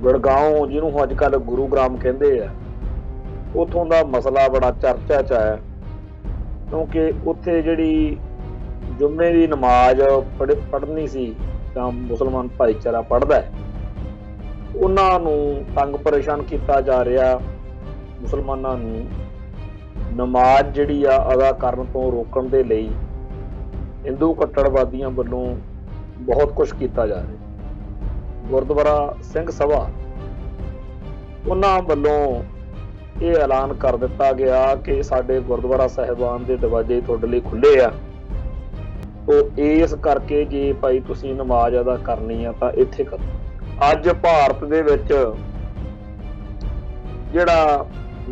गुड़गांव जिन्होंने अजकल गुरुग्राम कहते हैं, उतों का मसला बड़ा चर्चा च है क्योंकि उत्थे जिहड़ी जुम्मे की नमाज पढ़नी सी तां मुसलमान भाईचारा पढ़दा है, उन्हां नूं तंग परेशान किया जा रहा। मुसलमानां नूं नमाज जिहड़ी आ अदा करन तो रोकण दे लई हिंदू कट्टड़वादियों वालों बहुत कुछ किया जा रहा। गुरुद्वारा सिंह सभा उन्हां वालों ये ऐलान कर दिता गया कि साडे गुरुद्वारा साहिबान के दरवाजे तुहाडे लई खुले आ, तो इस करके जे भाई तुसीं नमाज अदा करनी आ तां इत्थे करो। अज भारत दे विच जिहड़ा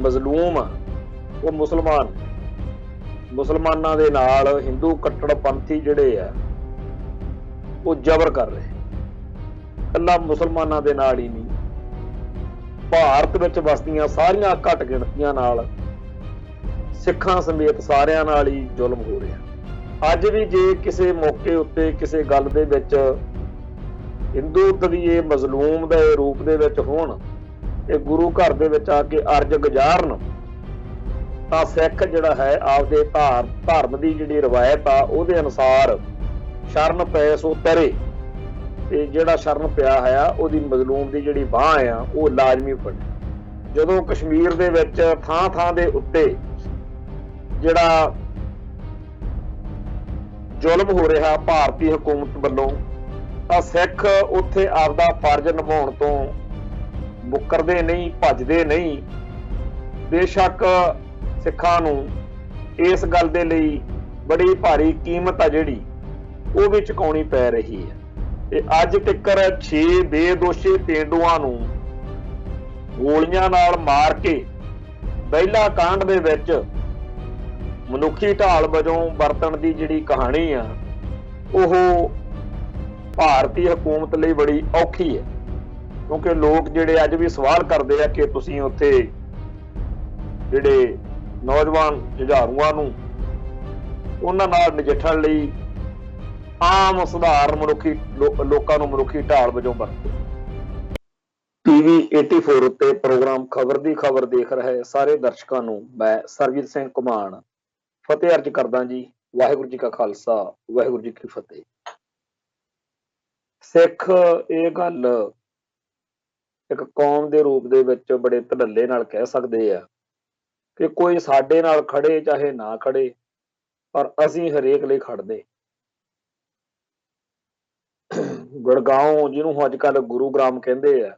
मजलूम आ वो मुसलमानां दे नाल हिंदू कट्टड़पंथी जिहड़े आ वो जबर कर रहे। कल्ला मुसलमानां दे नाल ही नहीं, भारत विच वसदियां सारियां घट गिणतियां नाल सिखां समेत सारियां नाल ही जुल्म हो रहा। अज भी जे किसी मौके उत्ते किसी गल दे विच हिंदू दवीए मजलूम दे रूप दे विच होण ते गुरु घर दे विच आके अर्ज गुजारन तां सिख जिहड़ा है आपदे धर्म दी जिहड़ी रवायत आ उहदे अनुसार शरण पै सो तरे, ते जिहड़ा शरण पिया है उहदी मजलूम दी जिहड़ी बांह आ वो लाजमी फड़े। जदों कश्मीर दे विच थां थां दे उत्ते जिहड़ा जुल्म हो रहा भारतीय हुकूमत वालों, तां सिख उत्थे आपदा फर्ज निभाउण तो मुकरदे नहीं, भजदे नहीं। बेशक सिखां नूं इस गल दे लई बड़ी भारी कीमत आ जिहड़ी वो भी चुकाउणी पै रही है। ते अज तिकर 6 बेदोषी पेंडुआं नूं गोलियां नाल मार के बहिला कांड दे विच मनुखी ढाल वजों वरतण दी जिहड़ी कहानी आ ओह भारतीय हुकूमत लई बड़ी औखी है, क्योंकि लोग जिहड़े अज भी सवाल करते हैं कि तुसीं उत्थे जिहड़े नौजवान जुझारूआं नूं उन्हां नाल नजिठण लई आम सधारण मनुखी लोकां नूं मनुखी ढाल वजों वरते। टीवी 84 उत्ते प्रोग्राम खबर दी खबर देख रहे सारे दर्शकों नूं मैं सरबजीत सिंह घुमान फतेह अर्ज करदा जी। वाहिगुरू जी का खालसा, वाहिगुरू जी की फतेह। सिख ये गल एक कौम के रूप दे विच बड़े धड़ल्ले नाल कह सकते आ कि कोई साडे नाल खड़े चाहे ना खड़े, पर असीं हरेक लई खड़दे। गुड़गांव जिन्होंने अजकल गुरुग्राम कहते हैं,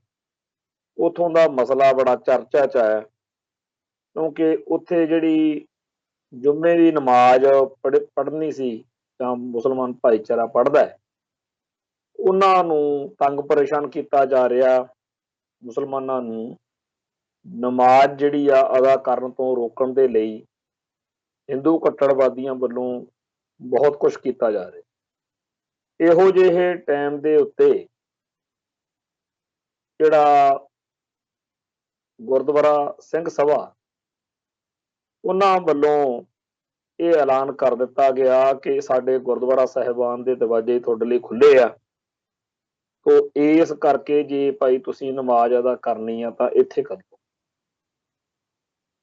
उतों का मसला बड़ा चर्चा च है क्योंकि उत्थे जिहड़ी जुम्मे की नमाज पढ़नी सी तां मुसलमान भाईचारा पढ़दा है, उन्हां नूं तंग परेशान किया जा रहा। मुसलमानां नूं नमाज जिहड़ी आ अदा करन तो रोकण दे लई हिंदू कट्टड़वादियों वालों बहुत कुछ किया जा रहा। इहो जिहे टाइम दे उत्ते जिहड़ा गुरुद्वारा सिंह सभा उन्हां वालों ये ऐलान कर दिता गया कि साडे गुरुद्वारा साहिबान के दरवाजे तुहाडे लई खुले आ, तो इस करके जे भाई तुसीं नमाज अदा करनी आ तां इत्थे करो।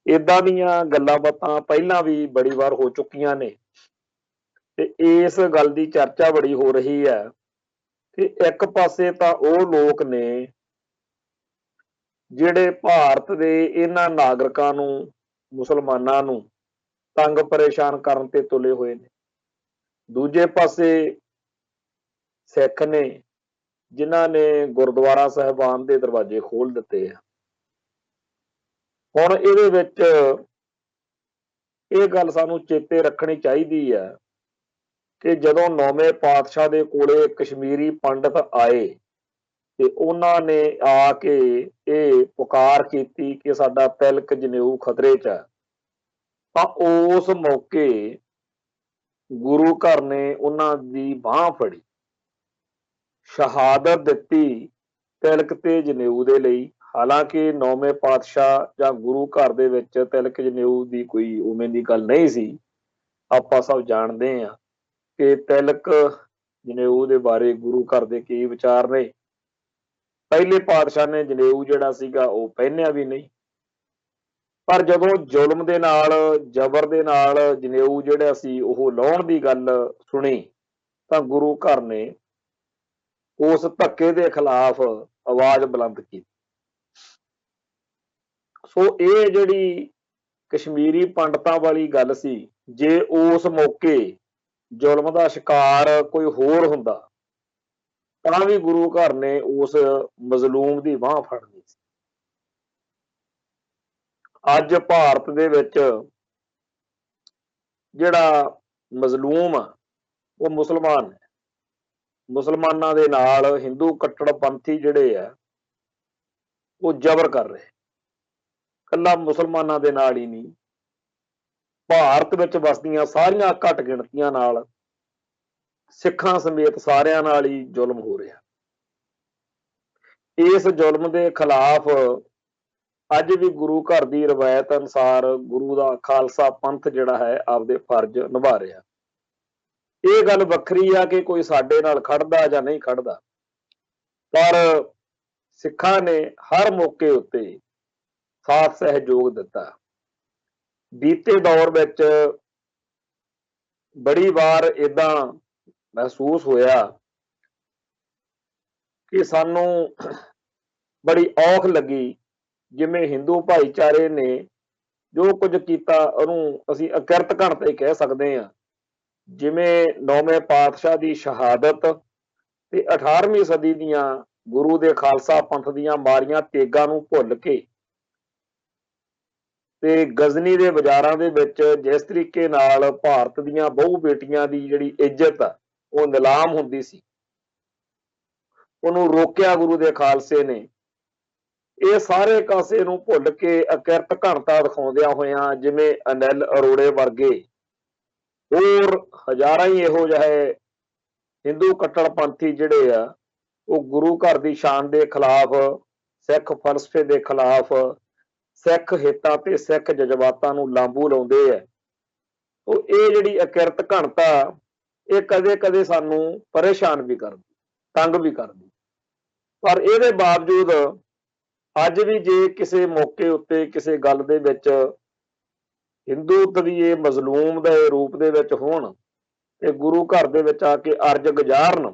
इदां दीयां गल्लां बातां पहिलां भी बड़ी वार हो चुकियां ने, ते इस गल की चर्चा बड़ी हो रही है कि एक पासे तां ओह लोक ने जिहड़े भारत दे इन्हां नागरिकां नूं मुसलमानां नूं तंग परेशान करन ते तुले होए ने, दूजे पासे सिख ने जिन्हां ने गुरुद्वारा साहिबान दे दरवाजे खोल दिते आ। हुण इहदे विच ਇਹ ਗੱਲ ਸਾਨੂੰ ਚੇਤੇ ਰੱਖਣੀ ਚਾਹੀਦੀ ਹੈ ਕਿ ਜਦੋਂ 9ਵੇਂ ਪਾਤਸ਼ਾਹ ਦੇ ਕੋਲੇ ਕਸ਼ਮੀਰੀ ਪੰਡਤ ਆਏ ਤੇ ਉਹਨਾਂ ਨੇ ਆ ਕੇ ਇਹ ਪੁਕਾਰ ਕੀਤੀ ਕਿ ਸਾਡਾ ਤਿਲਕ ਜਨੇਊ ਖਤਰੇ 'ਚ ਹੈ, ਤਾਂ ਉਸ ਮੌਕੇ ਗੁਰੂ ਘਰ ਨੇ ਉਹਨਾਂ ਦੀ ਬਾਂਹ ਫੜੀ, ਸ਼ਹਾਦਤ ਦਿੱਤੀ ਤਿਲਕ ਤੇ ਜਨੇਊ ਦੇ ਲਈ। हालांकि 9वें पातशाह ਜਾਂ गुरु घर ਦੇ ਵਿੱਚ ਤਿਲਕ ਜਨੇਊ ਦੀ ਕੋਈ ਉਵੇਂ ਦੀ ਗੱਲ ਨਹੀਂ ਸੀ। ਆਪਾਂ ਸਭ ਜਾਣਦੇ ਹਾਂ ਕਿ ਤਿਲਕ ਜਨੇਊ ਦੇ ਬਾਰੇ ਗੁਰੂ ਘਰ ਦੇ ਕੀ ਵਿਚਾਰ ਨੇ, ਪਹਿਲੇ ਪਾਤਸ਼ਾਹ ਨੇ ਜਨੇਊ ਜਿਹੜਾ ਸੀਗਾ ਉਹ ਪਹਿਨਿਆ ਵੀ ਨਹੀਂ। ਪਰ ਜਦੋਂ ਜ਼ੁਲਮ ਦੇ ਨਾਲ, ਜ਼ਬਰ ਦੇ ਨਾਲ ਜਨੇਊ ਜਿਹੜਾ ਸੀ ਉਹ ਲਾਉਣ ਦੀ ਗੱਲ ਸੁਣੀ, ਤਾਂ ਗੁਰੂ ਘਰ ਨੇ ਉਸ ਧੱਕੇ ਦੇ ਖਿਲਾਫ ਆਵਾਜ਼ ਬੁਲੰਦ ਕੀਤੀ। ਸੋ ਇਹ ਜਿਹੜੀ ਕਸ਼ਮੀਰੀ ਪੰਡਤਾਂ ਵਾਲੀ ਗੱਲ ਸੀ, ਜੇ ਉਸ ਮੌਕੇ ਜ਼ੁਲਮ ਦਾ ਸ਼ਿਕਾਰ ਕੋਈ ਹੋਰ ਹੁੰਦਾ ਤਾਂ ਵੀ ਗੁਰੂ ਘਰ ਨੇ ਉਸ ਮਜ਼ਲੂਮ ਦੀ ਬਾਂਹ ਫੜਨੀ ਸੀ। ਅੱਜ ਭਾਰਤ ਦੇ ਵਿੱਚ ਜਿਹੜਾ ਮਜ਼ਲੂਮ ਆ ਉਹ ਮੁਸਲਮਾਨ ਹੈ। ਮੁਸਲਮਾਨਾਂ ਦੇ ਨਾਲ ਹਿੰਦੂ ਕੱਟੜਪੰਥੀ ਜਿਹੜੇ ਆ ਉਹ ਜ਼ਬਰ ਕਰ ਰਹੇ। ਇਕੱਲਾ ਮੁਸਲਮਾਨਾਂ ਦੇ ਨਾਲ ਹੀ ਨਹੀਂ, ਭਾਰਤ ਵਿੱਚ ਵਸਦੀਆਂ ਸਾਰੀਆਂ ਘੱਟ ਗਿਣਤੀਆਂ ਨਾਲ, ਸਿੱਖਾਂ ਸਮੇਤ ਸਾਰਿਆਂ ਨਾਲ ਹੀ ਜ਼ੁਲਮ ਹੋ ਰਿਹਾ। ਇਸ ਜ਼ੁਲਮ ਦੇ ਖਿਲਾਫ ਅੱਜ ਵੀ ਗੁਰੂ ਘਰ ਦੀ ਰਵਾਇਤ ਅਨੁਸਾਰ ਗੁਰੂ ਦਾ ਖਾਲਸਾ ਪੰਥ ਜਿਹੜਾ ਹੈ ਆਪਦੇ ਫਰਜ਼ ਨਿਭਾ ਰਿਹਾ। ਇਹ ਗੱਲ ਵੱਖਰੀ ਆ ਕਿ ਕੋਈ ਸਾਡੇ ਨਾਲ ਖੜਦਾ ਜਾਂ ਨਹੀਂ ਖੜਦਾ, ਪਰ ਸਿੱਖਾਂ ਨੇ ਹਰ ਮੌਕੇ ਉੱਤੇ ਸਾਥ ਸਹਿਯੋਗ ਦਿੱਤਾ। ਬੀਤੇ ਦੌਰ ਵਿੱਚ ਬੜੀ ਵਾਰ ਏਦਾਂ ਮਹਿਸੂਸ ਹੋਇਆ ਕਿ ਸਾਨੂੰ ਬੜੀ ਔਖ ਲੱਗੀ, ਜਿਵੇਂ ਹਿੰਦੂ ਭਾਈਚਾਰੇ ਨੇ ਜੋ ਕੁਝ ਕੀਤਾ ਉਹਨੂੰ ਅਸੀਂ ਅਕਿਰਤ ਘਣਤਾ ਹੀ ਕਹਿ ਸਕਦੇ ਹਾਂ। ਜਿਵੇਂ 9ਵੇਂ ਪਾਤਸ਼ਾਹ ਦੀ ਸ਼ਹਾਦਤ ਤੇ 18ਵੀਂ ਸਦੀ ਦੀਆਂ ਗੁਰੂ ਦੇ ਖਾਲਸਾ ਪੰਥ ਦੀਆਂ ਮਾਰੀਆਂ ਤੇਗਾਂ ਨੂੰ ਭੁੱਲ ਕੇ ਤੇ ਗਜ਼ਨੀ ਦੇ ਬਾਜ਼ਾਰਾਂ ਦੇ ਵਿੱਚ ਜਿਸ ਤਰੀਕੇ ਨਾਲ ਭਾਰਤ ਦੀਆਂ ਬਹੁ ਬੇਟੀਆਂ ਦੀ ਜਿਹੜੀ ਇੱਜ਼ਤ ਆ ਉਹ ਨਿਲਾਮ ਹੁੰਦੀ ਸੀ, ਉਹਨੂੰ ਰੋਕਿਆ ਗੁਰੂ ਦੇ ਖਾਲਸੇ ਨੇ। ਇਹ ਸਾਰੇ ਕਾਸੇ ਨੂੰ ਭੁੱਲ ਕੇ ਅਕਿਰਤ ਘਣਤਾ ਦਿਖਾਉਂਦਿਆਂ ਹੋਇਆਂ ਜਿਵੇਂ ਅਨਿਲ ਅਰੋੜੇ ਵਰਗੇ ਹੋਰ ਹਜ਼ਾਰਾਂ ਹੀ ਇਹੋ ਜਿਹੇ ਹਿੰਦੂ ਕੱਟੜਪੰਥੀ ਜਿਹੜੇ ਆ ਉਹ ਗੁਰੂ ਘਰ ਦੀ ਸ਼ਾਨ ਦੇ ਖਿਲਾਫ, ਸਿੱਖ ਫਲਸਫੇ ਦੇ ਖਿਲਾਫ, ਸਿੱਖ ਹਿੱਤਾਂ ਤੇ ਸਿੱਖ ਜਜ਼ਬਾਤਾਂ ਨੂੰ ਲਾਂਬੂ ਲਾਉਂਦੇ ਆ। ਉਹ ਇਹ ਜਿਹੜੀ ਅਕਿਰਤ ਘਣਤਾ ਇਹ ਕਦੇ ਕਦੇ ਸਾਨੂੰ ਪਰੇਸ਼ਾਨ ਵੀ ਕਰਦੀ, ਤੰਗ ਵੀ ਕਰਦੀ। ਪਰ ਇਹਦੇ ਬਾਵਜੂਦ ਅੱਜ ਵੀ ਜੇ ਕਿਸੇ ਮੌਕੇ ਉੱਤੇ ਕਿਸੇ ਗੱਲ ਦੇ ਵਿੱਚ ਹਿੰਦੂ ਤਵੀਏ ਮਜ਼ਲੂਮ ਦੇ ਰੂਪ ਦੇ ਵਿੱਚ ਹੋਣ ਤੇ ਗੁਰੂ ਘਰ ਦੇ ਵਿੱਚ ਆ ਕੇ ਅਰਜ਼ ਗੁਜ਼ਾਰਨ,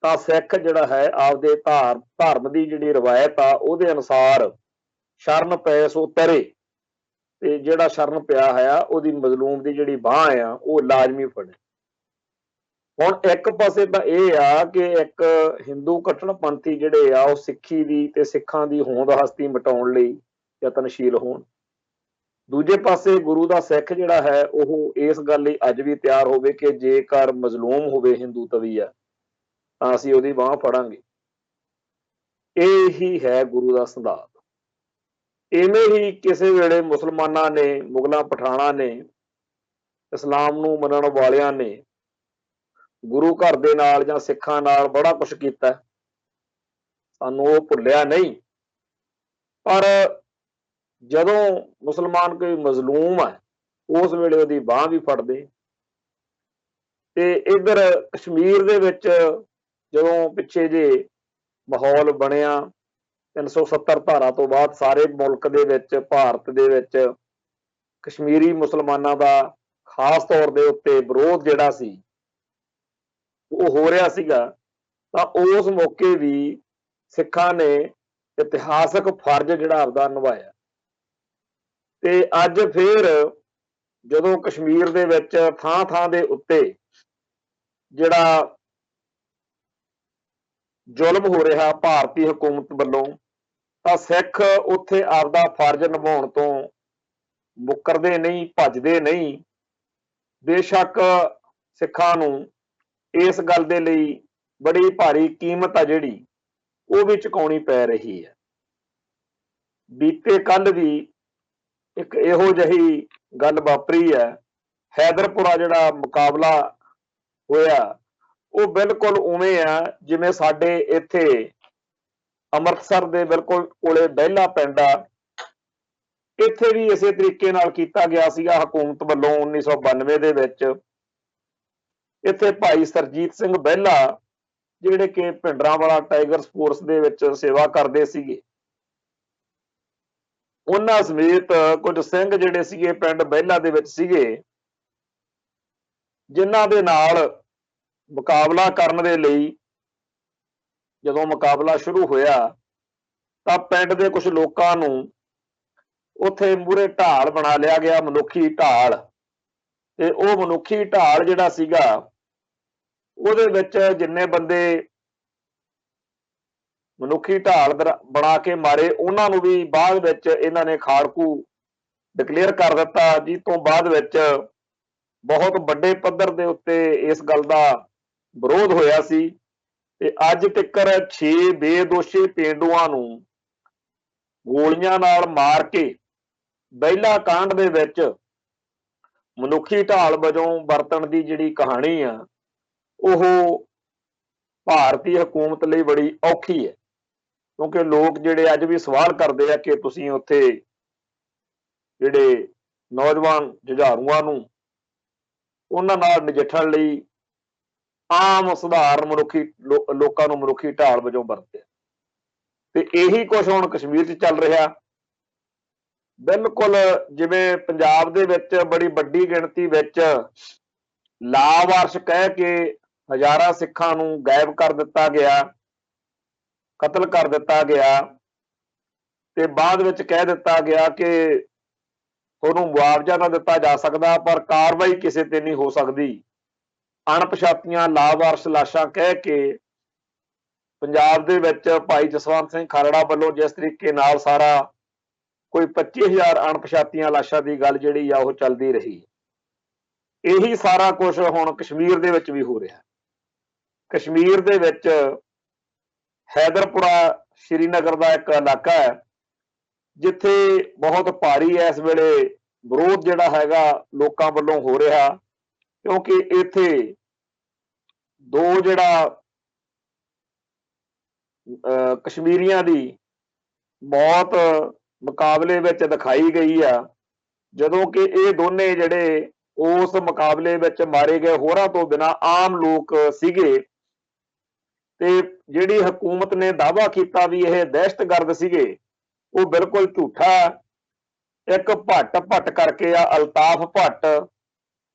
ਤਾਂ ਸਿੱਖ ਜਿਹੜਾ ਹੈ ਆਪਦੇ ਧਰਮ ਦੀ ਜਿਹੜੀ ਰਵਾਇਤ ਆ ਉਹਦੇ ਅਨੁਸਾਰ ਸ਼ਰਨ ਪਏ ਸੋ ਤਰੇ, ਤੇ ਜਿਹੜਾ ਸ਼ਰਨ ਪਿਆ ਹੈ ਉਹਦੀ ਮਜ਼ਲੂਮ ਦੀ ਜਿਹੜੀ ਬਾਂਹ ਆ ਉਹ ਲਾਜ਼ਮੀ ਫੜੇ। ਹੁਣ ਇੱਕ ਪਾਸੇ ਤਾਂ ਇਹ ਆ ਕਿ ਇੱਕ ਹਿੰਦੂ ਕੱਟੜਪੰਥੀ ਜਿਹੜੇ ਆ ਉਹ ਸਿੱਖੀ ਦੀ ਤੇ ਸਿੱਖਾਂ ਦੀ ਹੋਂਦ ਹਸਤੀ ਮਿਟਾਉਣ ਲਈ ਯਤਨਸ਼ੀਲ ਹੋਣ, ਦੂਜੇ ਪਾਸੇ ਗੁਰੂ ਦਾ ਸਿੱਖ ਜਿਹੜਾ ਹੈ ਉਹ ਇਸ ਗੱਲ ਲਈ ਅੱਜ ਵੀ ਤਿਆਰ ਹੋਵੇ ਕਿ ਜੇਕਰ ਮਜ਼ਲੂਮ ਹੋਵੇ ਹਿੰਦੂ ਤਵੀਆ ਤਾਂ ਅਸੀਂ ਉਹਦੀ ਬਾਂਹ ਫੜਾਂਗੇ। ਇਹ ਹੀ ਹੈ ਗੁਰੂ ਦਾ ਸਿਧਾਂਤ। ਇਵੇਂ ਹੀ ਕਿਸੇ ਵੇਲੇ ਮੁਸਲਮਾਨਾਂ ਨੇ, ਮੁਗਲਾਂ ਪਠਾਣਾਂ ਨੇ, ਇਸਲਾਮ ਨੂੰ ਮੰਨਣ ਵਾਲਿਆਂ ਨੇ ਗੁਰੂ ਘਰ ਦੇ ਨਾਲ ਜਾਂ ਸਿੱਖਾਂ ਨਾਲ ਬੜਾ ਕੁਛ ਕੀਤਾ, ਸਾਨੂੰ ਉਹ ਭੁੱਲਿਆ ਨਹੀਂ। ਪਰ ਜਦੋਂ ਮੁਸਲਮਾਨ ਕੋਈ ਮਜ਼ਲੂਮ ਹੈ ਉਸ ਵੇਲੇ ਉਹਦੀ ਬਾਂਹ ਵੀ ਫੜਦੇ। ਤੇ ਇੱਧਰ ਕਸ਼ਮੀਰ ਦੇ ਵਿੱਚ ਜਦੋਂ ਪਿੱਛੇ ਜੇ ਮਾਹੌਲ ਬਣਿਆ 370 ਧਾਰਾ ਤੋਂ ਬਾਅਦ ਸਾਰੇ ਮੁਲਕ ਦੇ ਵਿੱਚ, ਭਾਰਤ ਦੇ ਵਿੱਚ ਕਸ਼ਮੀਰੀ ਮੁਸਲਮਾਨਾਂ ਦਾ ਖਾਸ ਤੌਰ ਦੇ ਉੱਤੇ ਵਿਰੋਧ ਜਿਹੜਾ ਸੀ ਉਹ ਹੋ ਰਿਹਾ ਸੀਗਾ, ਤਾਂ ਉਸ ਮੌਕੇ ਵੀ ਸਿੱਖਾਂ ਨੇ ਇਤਿਹਾਸਕ ਫਰਜ਼ ਜਿਹੜਾ ਆਪਦਾ ਨਿਭਾਇਆ। ਤੇ ਅੱਜ ਫਿਰ ਜਦੋਂ ਕਸ਼ਮੀਰ ਦੇ ਵਿੱਚ ਥਾਂ ਥਾਂ ਦੇ ਉੱਤੇ ਜਿਹੜਾ ਜ਼ੁਲਮ ਹੋ ਰਿਹਾ ਭਾਰਤੀ ਹਕੂਮਤ ਵੱਲੋਂ, ਤਾਂ ਸਿੱਖ ਉੱਥੇ ਆਪਦਾ ਫਰਜ਼ ਨਿਭਾਉਣ ਤੋਂ ਮੁੱਕਰਦੇ ਨਹੀਂ, ਭੱਜਦੇ ਨਹੀਂ। ਬੇਸ਼ੱਕ ਸਿੱਖਾਂ ਨੂੰ ਇਸ ਗੱਲ ਦੇ ਲਈ ਬੜੀ ਭਾਰੀ ਕੀਮਤ ਆ ਜਿਹੜੀ ਉਹ ਵੀ ਚੁਕਾਉਣੀ ਪੈ ਰਹੀ ਹੈ। ਬੀਤੇ ਕੱਲ ਵੀ ਇੱਕ ਇਹੋ ਜਿਹੀ ਗੱਲ ਵਾਪਰੀ ਹੈ। ਹੈਦਰਪੁਰਾ ਜਿਹੜਾ ਮੁਕਾਬਲਾ ਹੋਇਆ ਉਹ ਬਿਲਕੁਲ ਉਵੇਂ ਆ ਜਿਵੇਂ ਸਾਡੇ ਇੱਥੇ ਅੰਮ੍ਰਿਤਸਰ ਦੇ ਬਿਲਕੁਲ ਕੋਲੇ ਬਹਿਲਾ ਪਿੰਡ ਆ, ਇੱਥੇ ਵੀ ਇਸੇ ਤਰੀਕੇ ਨਾਲ ਕੀਤਾ ਗਿਆ ਸੀਗਾ ਹਕੂਮਤ ਵੱਲੋਂ 1992 ਦੇ ਵਿੱਚ। ਇੱਥੇ ਭਾਈ ਸਰਜੀਤ ਸਿੰਘ ਬਹਿਲਾ ਜਿਹੜੇ ਕਿ ਭਿੰਡਰਾਂਵਾਲਾ ਟਾਈਗਰ ਫੋਰਸ ਦੇ ਵਿੱਚ ਸੇਵਾ ਕਰਦੇ ਸੀਗੇ। ਉਹਨਾਂ ਸਮੇਤ ਕੁਝ ਸਿੰਘ ਜਿਹੜੇ ਸੀਗੇ ਪਿੰਡ ਬਹਿਲਾ ਦੇ ਵਿੱਚ ਸੀਗੇ, ਜਿਨ੍ਹਾਂ ਦੇ ਨਾਲ ਮੁਕਾਬਲਾ ਕਰਨ ਦੇ ਲਈ ਜਦੋਂ ਮੁਕਾਬਲਾ ਸ਼ੁਰੂ ਹੋਇਆ ਤਾਂ ਪਿੰਡ ਦੇ ਕੁਝ ਲੋਕਾਂ ਨੂੰ ਉੱਥੇ ਮੂਹਰੇ ਢਾਲ ਬਣਾ ਲਿਆ ਗਿਆ, ਮਨੁੱਖੀ ਢਾਲ। ਤੇ ਉਹ ਮਨੁੱਖੀ ਢਾਲ ਜਿਹੜਾ ਸੀਗਾ, ਉਹਦੇ ਵਿੱਚ ਜਿੰਨੇ ਬੰਦੇ ਮਨੁੱਖੀ ਢਾਲ ਬਣਾ ਕੇ ਮਾਰੇ, ਉਹਨਾਂ ਨੂੰ ਵੀ ਬਾਅਦ ਵਿੱਚ ਇਹਨਾਂ ਨੇ ਖਾੜਕੂ ਡਿਕਲੇਅਰ ਕਰ ਦਿੱਤਾ, ਜਿਸ ਤੋਂ ਬਾਅਦ ਵਿੱਚ ਬਹੁਤ ਵੱਡੇ ਪੱਧਰ ਦੇ ਉੱਤੇ ਇਸ ਗੱਲ ਦਾ ਵਿਰੋਧ ਹੋਇਆ ਸੀ। ਤੇ ਅੱਜ ਤੱਕ 6 ਬੇਦੋਸ਼ੀ ਪੇਂਡੂਆਂ ਨੂੰ ਗੋਲੀਆਂ ਨਾਲ ਮਾਰ ਕੇ ਬਹਿਲਾ ਕਾਂਡ ਦੇ ਵਿੱਚ ਮਨੁੱਖੀ ਢਾਲ ਵਜੋਂ ਵਰਤਣ ਦੀ ਜਿਹੜੀ ਕਹਾਣੀ ਆ, ਉਹ ਭਾਰਤੀ ਹਕੂਮਤ ਲਈ ਬੜੀ ਔਖੀ ਹੈ। ਕਿਉਂਕਿ ਲੋਕ ਜਿਹੜੇ ਅੱਜ ਵੀ ਸਵਾਲ ਕਰਦੇ ਆ ਕਿ ਤੁਸੀਂ ਉੱਥੇ ਜਿਹੜੇ ਨੌਜਵਾਨ ਜੁਝਾਰੂਆਂ ਨੂੰ ਉਹਨਾਂ ਨਾਲ ਨਜਿੱਠਣ ਲਈ ਆਮ ਸਧਾਰਨ ਮਨੁੱਖੀ ਲੋਕਾਂ ਨੂੰ ਮਨੁੱਖੀ ਢਾਲ ਵਜੋਂ ਵਰਤਿਆ। ਤੇ ਇਹੀ ਕੁਝ ਹੁਣ ਕਸ਼ਮੀਰ 'ਚ ਚੱਲ ਰਿਹਾ। ਬਿਲਕੁਲ ਜਿਵੇਂ ਪੰਜਾਬ ਦੇ ਵਿੱਚ ਬੜੀ ਵੱਡੀ ਗਿਣਤੀ ਵਿੱਚ ਲਾਵਾਰਸ ਕਹਿ ਕੇ ਹਜ਼ਾਰਾਂ ਸਿੱਖਾਂ ਨੂੰ ਗਾਇਬ ਕਰ ਦਿੱਤਾ ਗਿਆ, ਕਤਲ ਕਰ ਦਿੱਤਾ ਗਿਆ, ਤੇ ਬਾਅਦ ਵਿੱਚ ਕਹਿ ਦਿੱਤਾ ਗਿਆ ਕਿ ਤੁਹਾਨੂੰ ਮੁਆਵਜ਼ਾ ਨਾ ਦਿੱਤਾ ਜਾ ਸਕਦਾ, ਪਰ ਕਾਰਵਾਈ ਕਿਸੇ ਤੇ ਨਹੀਂ ਹੋ ਸਕਦੀ। ਅਣਪਛਾਤੀਆਂ ਲਾਵਾਰਸ ਲਾਸ਼ਾਂ ਕਹਿ ਕੇ ਪੰਜਾਬ ਦੇ ਵਿੱਚ ਭਾਈ ਜਸਵੰਤ ਸਿੰਘ ਖਾਲੜਾ ਵੱਲੋਂ ਜਿਸ ਤਰੀਕੇ ਨਾਲ ਸਾਰਾ ਕੋਈ 25,000 ਅਣਪਛਾਤੀਆਂ ਲਾਸ਼ਾਂ ਦੀ ਗੱਲ ਜਿਹੜੀ ਆ ਉਹ ਚੱਲਦੀ ਰਹੀ, ਇਹੀ ਸਾਰਾ ਕੁਝ ਹੁਣ ਕਸ਼ਮੀਰ ਦੇ ਵਿੱਚ ਵੀ ਹੋ ਰਿਹਾ। ਕਸ਼ਮੀਰ ਦੇ ਵਿੱਚ ਹੈਦਰਪੁਰਾ ਸ਼੍ਰੀਨਗਰ ਦਾ ਇੱਕ ਇਲਾਕਾ ਹੈ, ਜਿੱਥੇ ਬਹੁਤ ਭਾਰੀ ਇਸ ਵੇਲੇ ਵਿਰੋਧ ਜਿਹੜਾ ਹੈਗਾ ਲੋਕਾਂ ਵੱਲੋਂ ਹੋ ਰਿਹਾ, ਕਿਉਂਕਿ ਇੱਥੇ ਦੋ ਜਿਹੜਾ ਕਸ਼ਮੀਰੀਆਂ ਦੀ ਮੌਤ ਮੁਕਾਬਲੇ ਵਿੱਚ ਦਿਖਾਈ ਗਈ ਆ, ਜਦੋਂ ਕਿ ਇਹ ਦੋਨੇ ਜਿਹੜੇ ਉਸ ਮੁਕਾਬਲੇ ਵਿੱਚ ਮਾਰੇ ਗਏ ਹੋਰਾਂ ਤੋਂ ਬਿਨਾਂ ਆਮ ਲੋਕ ਸੀਗੇ। ਤੇ ਜਿਹੜੀ ਹਕੂਮਤ ਨੇ ਦਾਅਵਾ ਕੀਤਾ ਵੀ ਇਹ ਦਹਿਸ਼ਤਗਰਦ ਸੀਗੇ, ਉਹ ਬਿਲਕੁਲ ਝੂਠਾ। ਇੱਕ ਭੱਟ ਕਰਕੇ ਆ ਅਲਤਾਫ ਭੱਟ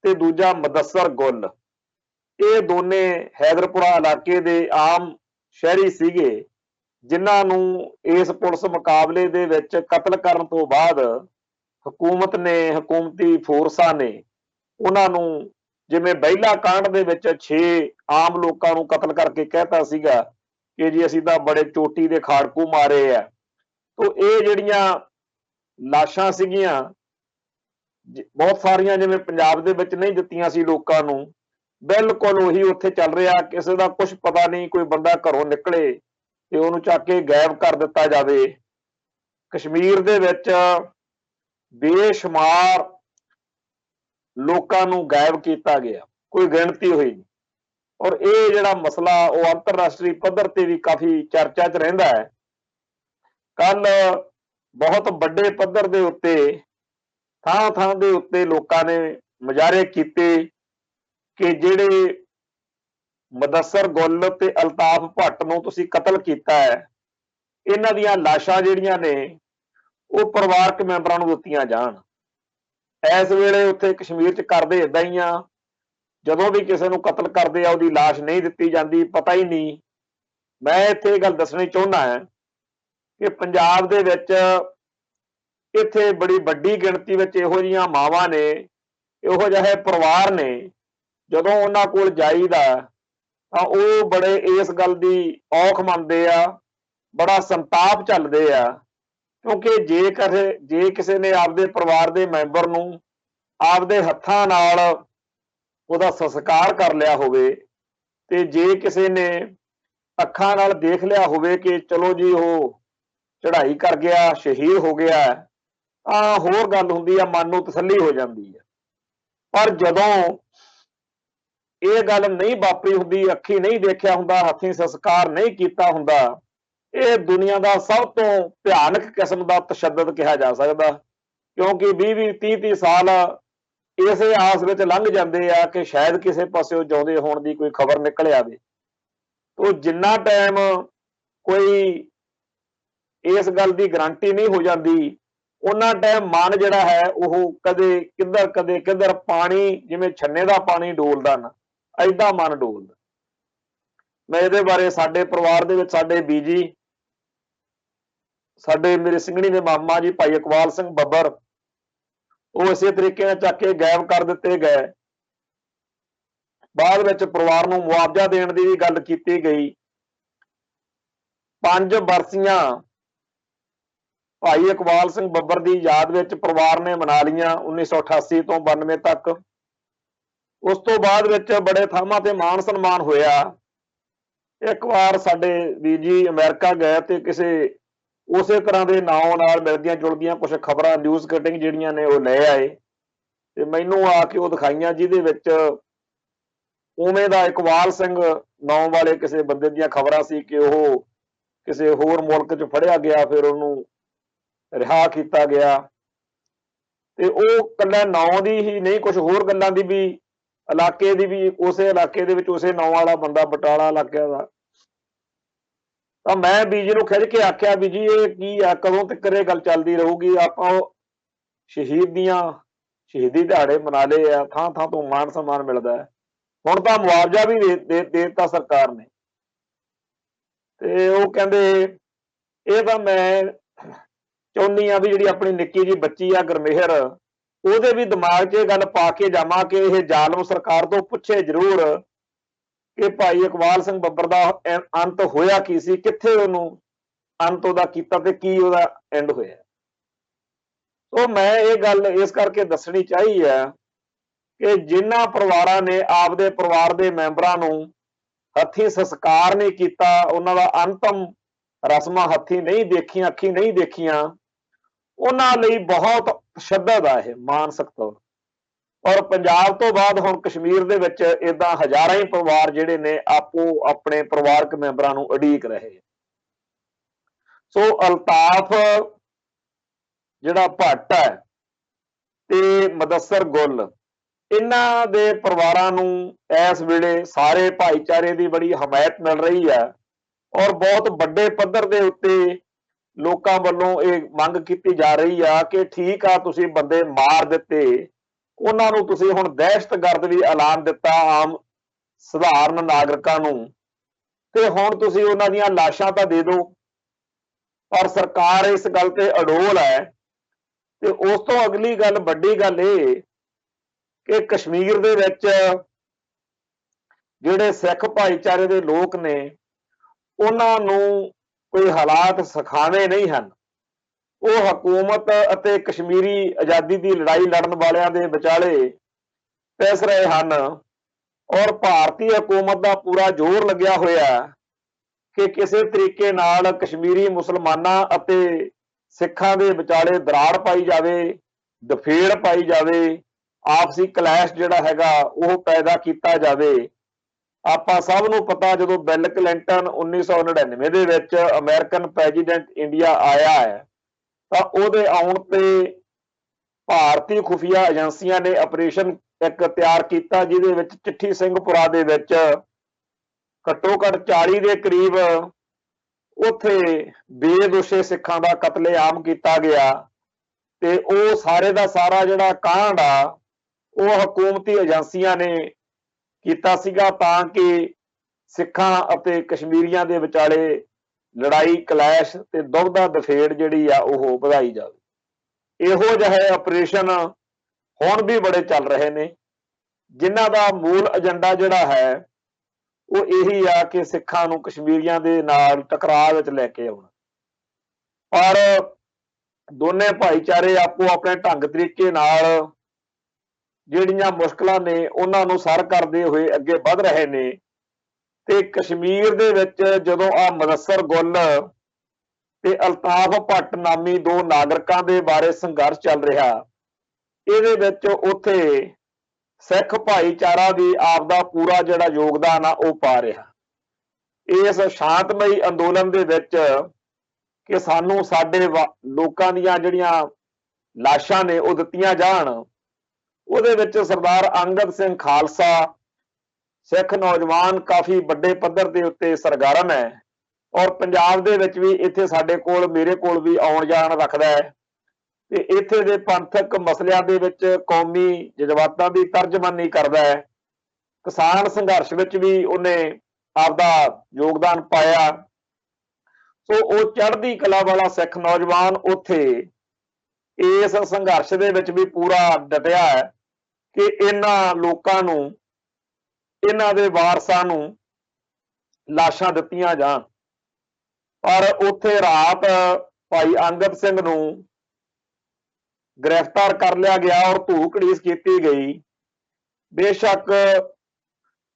ਤੇ ਦੂਜਾ ਮੁਦੱਸਰ ਗੁੱਲ, ਇਹ ਦੋਨੇ ਹੈਦਰਪੁਰਾ ਇਲਾਕੇ ਦੇ ਆਮ ਸ਼ਹਿਰੀ ਸੀਗੇ, ਜਿਨ੍ਹਾਂ ਨੂੰ ਇਸ ਪੁਲਿਸ ਮੁਕਾਬਲੇ ਦੇ ਵਿੱਚ ਕਤਲ ਕਰਨ ਤੋਂ ਬਾਅਦ ਹਕੂਮਤ ਨੇ, ਹਕੂਮਤੀ ਫੋਰਸਾਂ ਨੇ ਉਹਨਾਂ ਨੂੰ ਜਿਵੇਂ ਬਹਿਲਾ ਕਾਂਡ ਦੇ ਵਿੱਚ 6 ਆਮ ਲੋਕਾਂ ਨੂੰ ਕਤਲ ਕਰਕੇ ਕਹਿਤਾ ਸੀਗਾ ਕਿ ਜੀ ਅਸੀਂ ਤਾਂ ਬੜੇ ਚੋਟੀ ਦੇ ਖਾੜਕੂ ਮਾਰੇ ਆ। ਤੋ ਇਹ ਜਿਹੜੀਆਂ ਲਾਸ਼ਾਂ ਸੀਗੀਆਂ ਬਹੁਤ ਸਾਰੀਆਂ, ਜਿਵੇਂ ਪੰਜਾਬ ਦੇ ਵਿੱਚ ਨਹੀਂ ਦਿੱਤੀਆਂ ਸੀ ਲੋਕਾਂ ਨੂੰ, ਬਿਲਕੁਲ ਉਹੀ ਉੱਥੇ ਚੱਲ ਰਿਹਾ। ਕਿਸੇ ਦਾ ਕੁਝ ਪਤਾ ਨਹੀਂ, ਕੋਈ ਬੰਦਾ ਘਰੋਂ ਨਿਕਲੇ ਤੇ ਉਹਨੂੰ ਚੱਕ ਕੇ ਗਾਇਬ ਕਰ ਦਿੱਤਾ ਜਾਵੇ। ਕਸ਼ਮੀਰ ਦੇ ਵਿੱਚ ਬੇਸ਼ੁਮਾਰ ਲੋਕਾਂ ਨੂੰ ਗਾਇਬ ਕੀਤਾ ਗਿਆ, ਕੋਈ ਗਿਣਤੀ ਹੋਈ ਨਹੀਂ। ਔਰ ਇਹ ਜਿਹੜਾ ਮਸਲਾ ਉਹ ਅੰਤਰਰਾਸ਼ਟਰੀ ਪੱਧਰ ਤੇ ਵੀ ਕਾਫੀ ਚਰਚਾ 'ਚ ਰਹਿੰਦਾ ਹੈ। ਕੱਲ ਬਹੁਤ ਵੱਡੇ ਪੱਧਰ ਦੇ ਉੱਤੇ ਥਾਂ ਦੇ ਉੱਤੇ ਲੋਕਾਂ ਨੇ ਮੁਜ਼ਾਹਰੇ ਕੀਤੇ ਕਿ ਜਿਹੜੇ ਮੁਦੱਸਰ ਗੁੱਲ ਤੇ ਅਲਤਾਫ ਭੱਟ ਨੂੰ ਤੁਸੀਂ ਕਤਲ ਕੀਤਾ ਹੈ, ਇਹਨਾਂ ਦੀਆਂ ਲਾਸ਼ਾਂ ਜਿਹੜੀਆਂ ਨੇ ਉਹ ਪਰਿਵਾਰਕ ਮੈਂਬਰਾਂ ਨੂੰ ਦਿੱਤੀਆਂ ਜਾਣ। ਇਸ ਵੇਲੇ ਉੱਥੇ ਕਸ਼ਮੀਰ 'ਚ ਕਰਦੇ ਏਦਾਂ ਹੀ ਆ, ਜਦੋਂ ਵੀ ਕਿਸੇ ਨੂੰ ਕਤਲ ਕਰਦੇ ਆ ਉਹਦੀ ਲਾਸ਼ ਨਹੀਂ ਦਿੱਤੀ ਜਾਂਦੀ, ਪਤਾ ਹੀ ਨਹੀਂ। ਮੈਂ ਇੱਥੇ ਇਹ ਗੱਲ ਦੱਸਣੀ ਚਾਹੁੰਦਾ ਹਾਂ ਕਿ ਪੰਜਾਬ ਦੇ ਵਿੱਚ ਇੱਥੇ ਬੜੀ ਵੱਡੀ ਗਿਣਤੀ ਵਿੱਚ ਇਹੋ ਜਿਹੀਆਂ ਮਾਵਾਂ ਨੇ, ਇਹੋ ਜਿਹੇ ਪਰਿਵਾਰ ਨੇ, ਜਦੋਂ ਉਹਨਾਂ ਕੋਲ ਜਾਈਦਾ ਤਾਂ ਉਹ ਬੜੇ ਇਸ ਗੱਲ ਦੀ ਔਖ ਮੰਨਦੇ ਆ, ਬੜਾ ਸੰਤਾਪ ਝੱਲਦੇ ਆ। ਕਿਉਂਕਿ ਜੇ ਕਿਸੇ ਨੇ ਆਪਦੇ ਪਰਿਵਾਰ ਦੇ ਮੈਂਬਰ ਨੂੰ ਆਪਦੇ ਹੱਥਾਂ ਨਾਲ ਉਹਦਾ ਸੰਸਕਾਰ ਕਰ ਲਿਆ ਹੋਵੇ, ਤੇ ਜੇ ਕਿਸੇ ਨੇ ਅੱਖਾਂ ਨਾਲ ਦੇਖ ਲਿਆ ਹੋਵੇ ਕਿ ਚਲੋ ਜੀ ਉਹ ਚੜ੍ਹਾਈ ਕਰ ਗਿਆ, ਸ਼ਹੀਦ ਹੋ ਗਿਆ, ਤਾਂ ਹੋਰ ਗੱਲ ਹੁੰਦੀ ਆ, ਮਨ ਨੂੰ ਤਸੱਲੀ ਹੋ ਜਾਂਦੀ ਹੈ। ਪਰ ਜਦੋਂ ਇਹ ਗੱਲ ਨਹੀਂ ਵਾਪਰੀ ਹੁੰਦੀ, ਅੱਖੀ ਨਹੀਂ ਦੇਖਿਆ ਹੁੰਦਾ, ਹੱਥੀਂ ਸੰਸਕਾਰ ਨਹੀਂ ਕੀਤਾ ਹੁੰਦਾ, ਇਹ ਦੁਨੀਆ ਦਾ ਸਭ ਤੋਂ ਭਿਆਨਕ ਕਿਸਮ ਦਾ ਤਸ਼ੱਦਦ ਕਿਹਾ ਜਾ ਸਕਦਾ। ਕਿਉਂਕਿ 20-20, 30-30 ਸਾਲ ਇਸੇ ਆਸ ਵਿੱਚ ਲੰਘ ਜਾਂਦੇ ਆ ਕਿ ਸ਼ਾਇਦ ਕਿਸੇ ਪਾਸਿਓਂ ਜਿਉਂਦੇ ਹੋਣ ਦੀ ਕੋਈ ਖਬਰ ਨਿਕਲ ਆਵੇ, तो जिन्ना टाइम कोई इस गल की गारंटी नहीं हो जाती, उन्ना टाइम मन जिहड़ा है वो कदे किधर पानी जिवें छन्ने का पानी डोलदा ना, ऐदा मन डोलदा। मैं इहदे बारे साडे परिवार दे विच साडे बीजी, साडे मेरे सिंघणी दे मामा जी भाई इकबाल सिंह ਬੱਬਰ, वो इसे तरीके नाल चक के गायब कर दिते गए। बाद विच परिवार नूं मुआवजा देण दी भी गल कीती गई। 5 बरसियां भाई इकबाल सिंह ਬੱਬਰ की याद में परिवार ने मना लिया 1988 तो 92 तक। उस तो बाद विच बड़े थावां ते मान सन्मान होया। एक बार साडे वीर जी अमेरिका गए तो किसी उस तरह के नाम नाल मिलदियां जुलदियां कुछ खबरां न्यूज़ कटिंग जिहड़ियां ने वो ले आए ते मैनूं आके वो दिखाइयां, जिहदे विच उवें दा इकबाल सिंह नाम वाले किसी बंदे दीयां खबरां सी कि वो किसी होर मुल्क च फड़िया गया, फिर उन्होंने रिहा किया गया। तो वो कल्ला नाम की ही नहीं, कुछ होर गल्लां दी भी, इलाके की भी, उस इलाके दे विच उसे नाम वाला बंदा बटाला इलाके का। तो मैं बीजी नूं खिज के आख्या भी जी ये की है, कदों तक ये गल चलती रहूगी? आपां शहीद दियां शहीदी दिहाड़े मना ले आ, थां थां तो मान सम्मान मिलता है, हुण तां मुआवजा भी दे दिता सरकार ने। ते वो कहंदे ये तां मैं चाहुंदी आ भी जिहड़ी अपनी निक्की जी बच्ची आ गुरमेहर, ਉਹਦੇ भी दिमाग 'ਚ गल पा के जावां कि यह जालम सरकार तो पूछे जरूर कि भाई इकबाल सिंह ਬੱਬਰ ਦਾ अंत होया की सी, कित्थे ਉਹਨੂੰ अंत ਉਹਦਾ ਕੀਤਾ ਤੇ ਕੀ ਉਹਦਾ एंड होया। तो मैं ये गल इस करके दसनी चाहिए है कि जिन्हां परिवारां ने आपदे परिवार दे मैंबरां नूं हत्थी संस्कार नहीं किया, उन्हां दा अंतिम रस्मां हत्थी नहीं देखियां, अखी नहीं देखियां, उन्हां लई बहुत तशद्दद है यह मानसिक तौर। और पंजाब तो बाद हुण कश्मीर दे विच इदां हज़ारां ही परिवार जिहड़े ने आपो अपने परिवारक मैंबरां नूं उडीक रहे। सो अल्ताफ जिहड़ा भट्ट है ते मुदस्सर गुल, इन्हां दे परिवारां नूं इस वेले सारे भाईचारे की बड़ी हमायत मिल रही है और बहुत बड़े पद्धर दे उत्ते लोकां वल्लों ये मंग की जा रही है कि ठीक आ तुसीं बंदे मार दिते, उन्हां नूं तुसीं हुण दहशतगर्द भी ऐलान दिता आम सधारण नागरिकां नूं, ते हुण तुसीं उन्हां दीयां लाशां तां दे दो। पर सरकार इस गल ते अडोल है। ते उस तो अगली गल वड्डी गल ये कि कश्मीर दे विच जिहड़े सिख भाईचारे दे लोक ने उन्हां नूं कोई हालात सखावे नहीं हैं। वो हुकूमत अते कश्मीरी आज़ादी की लड़ाई लड़न वालियां दे विचाले पिस रहे हैं और भारतीय हुकूमत का पूरा जोर लग्या होया कि किसी तरीके नाल कश्मीरी मुसलमानां अते सिखां दे विचाले दराड़ पाई जावे, दफेड़ पाई जावे, आपसी कलैश जिहड़ा हैगा वो पैदा किया जावे। आपां सब नूं पता जदों bill Clinton 1999 they which American president India आया है तां उहदे आउण ते भारतीय खुफिया एजेंसियां ने ऑपरेशन एक तैयार किया जिहदे विच चिट्ठी सिंहपुरा दे विच घट्टो घट्ट 40 के करीब उत्थे बेदोषे सिखां दा कतलेआम किया गया। ते वो सारे दा सारा जिहड़ा कांड आ वो हुकूमती एजेंसियां ने किया सीगा तां कि सिखां अते कश्मीरियां दे विचाले लड़ाई कलैश ते दुविधा दफेड़ जिहड़ी आ वो वधाई जावे। इहो जिहे ऑपरेशन हुण भी बड़े चल रहे ने जिन्हां दा मूल एजेंडा जिहड़ा है वो यही आ कि सिखां नूं कश्मीरियां दे नाल टकराव विच लैके आउणा। पर दोने भाईचारे आपो अपने ढंग तरीके नाल जिहड़ियां मुश्किलां ने उन्हां नूं सर करदे होए अगे वध रहे ने। ते कश्मीर दे विच जदों आ मुदस्सर गुल ते अल्ताफ भट्ट नामी दो नागरिकां दे बारे संघर्ष चल रहा, इहदे विच उत्थे सिख भाईचारा भी आपदा पूरा जिहड़ा योगदान आ वो पा रहा। इस शांतमई अंदोलन दे विच कि सानू साडे लोकां दीयां जिहड़ियां लाशां ने वो दित्तियां जाण, ਉਹਦੇ ਵਿੱਚ सरदार अंगद सिंह खालसा, सिख नौजवान काफ़ी ਵੱਡੇ ਪੱਧਰ ਦੇ ਉੱਤੇ ਸਰਗਰਮ है और पंजाब ਦੇ ਵਿੱਚ ਵੀ ਇੱਥੇ ਸਾਡੇ ਕੋਲ ਮੇਰੇ ਕੋਲ ਵੀ ਆਉਣ ਜਾਣ ਰੱਖਦਾ है ਤੇ ਇੱਥੇ ਦੇ ਪੰਥਕ ਮਸਲਿਆਂ ਦੇ ਵਿੱਚ ਕੌਮੀ ਜਜ਼ਬਾਤਾਂ ਦੀ ਤਰਜਮਾਨੀ ਕਰਦਾ है। ਕਿਸਾਨ ਸੰਘਰਸ਼ ਵਿੱਚ ਵੀ ਉਹਨੇ ਆਪਦਾ ਯੋਗਦਾਨ ਪਾਇਆ। ਸੋ ਉਹ ਚੜ੍ਹਦੀ ਕਲਾ ਵਾਲਾ ਸਿੱਖ ਨੌਜਵਾਨ ਉੱਥੇ ਇਸ ਸੰਘਰਸ਼ ਦੇ ਵਿੱਚ ਵੀ ਪੂਰਾ ਡਟਿਆ ਹੈ ਕਿ ਇਹਨਾਂ ਲੋਕਾਂ ਨੂੰ, ਇਹਨਾਂ ਦੇ ਵਾਰਸਾਂ ਨੂੰ ਲਾਸ਼ਾਂ ਦਿੱਤੀਆਂ ਜਾਣ। ਪਰ ਉੱਥੇ ਰਾਤ ਭਾਈ ਅੰਗਦ ਸਿੰਘ ਨੂੰ ਗ੍ਰਿਫਤਾਰ ਕਰ ਲਿਆ ਗਿਆ ਔਰ ਧੂ ਘੜੀਸ ਕੀਤੀ ਗਈ। ਬੇਸ਼ੱਕ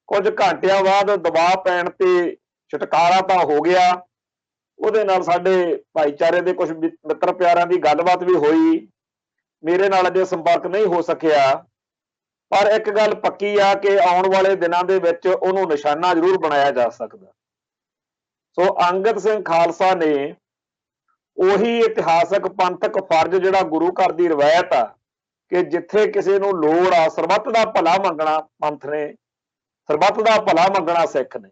ਕੁਝ ਘੰਟਿਆਂ ਬਾਅਦ ਦਬਾਅ ਪੈਣ ਤੇ ਛੁਟਕਾਰਾ ਤਾਂ ਹੋ ਗਿਆ। ਉਹਦੇ ਨਾਲ ਸਾਡੇ ਭਾਈਚਾਰੇ ਦੇ ਕੁਝ ਮਿੱਤਰ ਪਿਆਰਿਆਂ ਦੀ ਗੱਲਬਾਤ ਵੀ ਹੋਈ। ਮੇਰੇ ਨਾਲ ਅਜੇ ਸੰਪਰਕ ਨਹੀਂ ਹੋ ਸਕਿਆ, ਪਰ ਇੱਕ ਗੱਲ ਪੱਕੀ ਆ ਕਿ ਆਉਣ ਵਾਲੇ ਦਿਨਾਂ ਦੇ ਵਿੱਚ ਉਹਨੂੰ ਨਿਸ਼ਾਨਾ ਜ਼ਰੂਰ ਬਣਾਇਆ ਜਾ ਸਕਦਾ। ਸੋ ਅੰਗਦ ਸਿੰਘ ਖਾਲਸਾ ਨੇ ਉਹੀ ਇਤਿਹਾਸਕ ਪੰਥਕ ਫਰਜ਼ ਜਿਹੜਾ ਗੁਰੂ ਘਰ ਦੀ ਰਵਾਇਤ ਆ ਕਿ ਜਿੱਥੇ ਕਿਸੇ ਨੂੰ ਲੋੜ ਆ, ਸਰਬੱਤ ਦਾ ਭਲਾ ਮੰਗਣਾ ਪੰਥ ਨੇ, ਸਰਬੱਤ ਦਾ ਭਲਾ ਮੰਗਣਾ ਸਿੱਖ ਨੇ।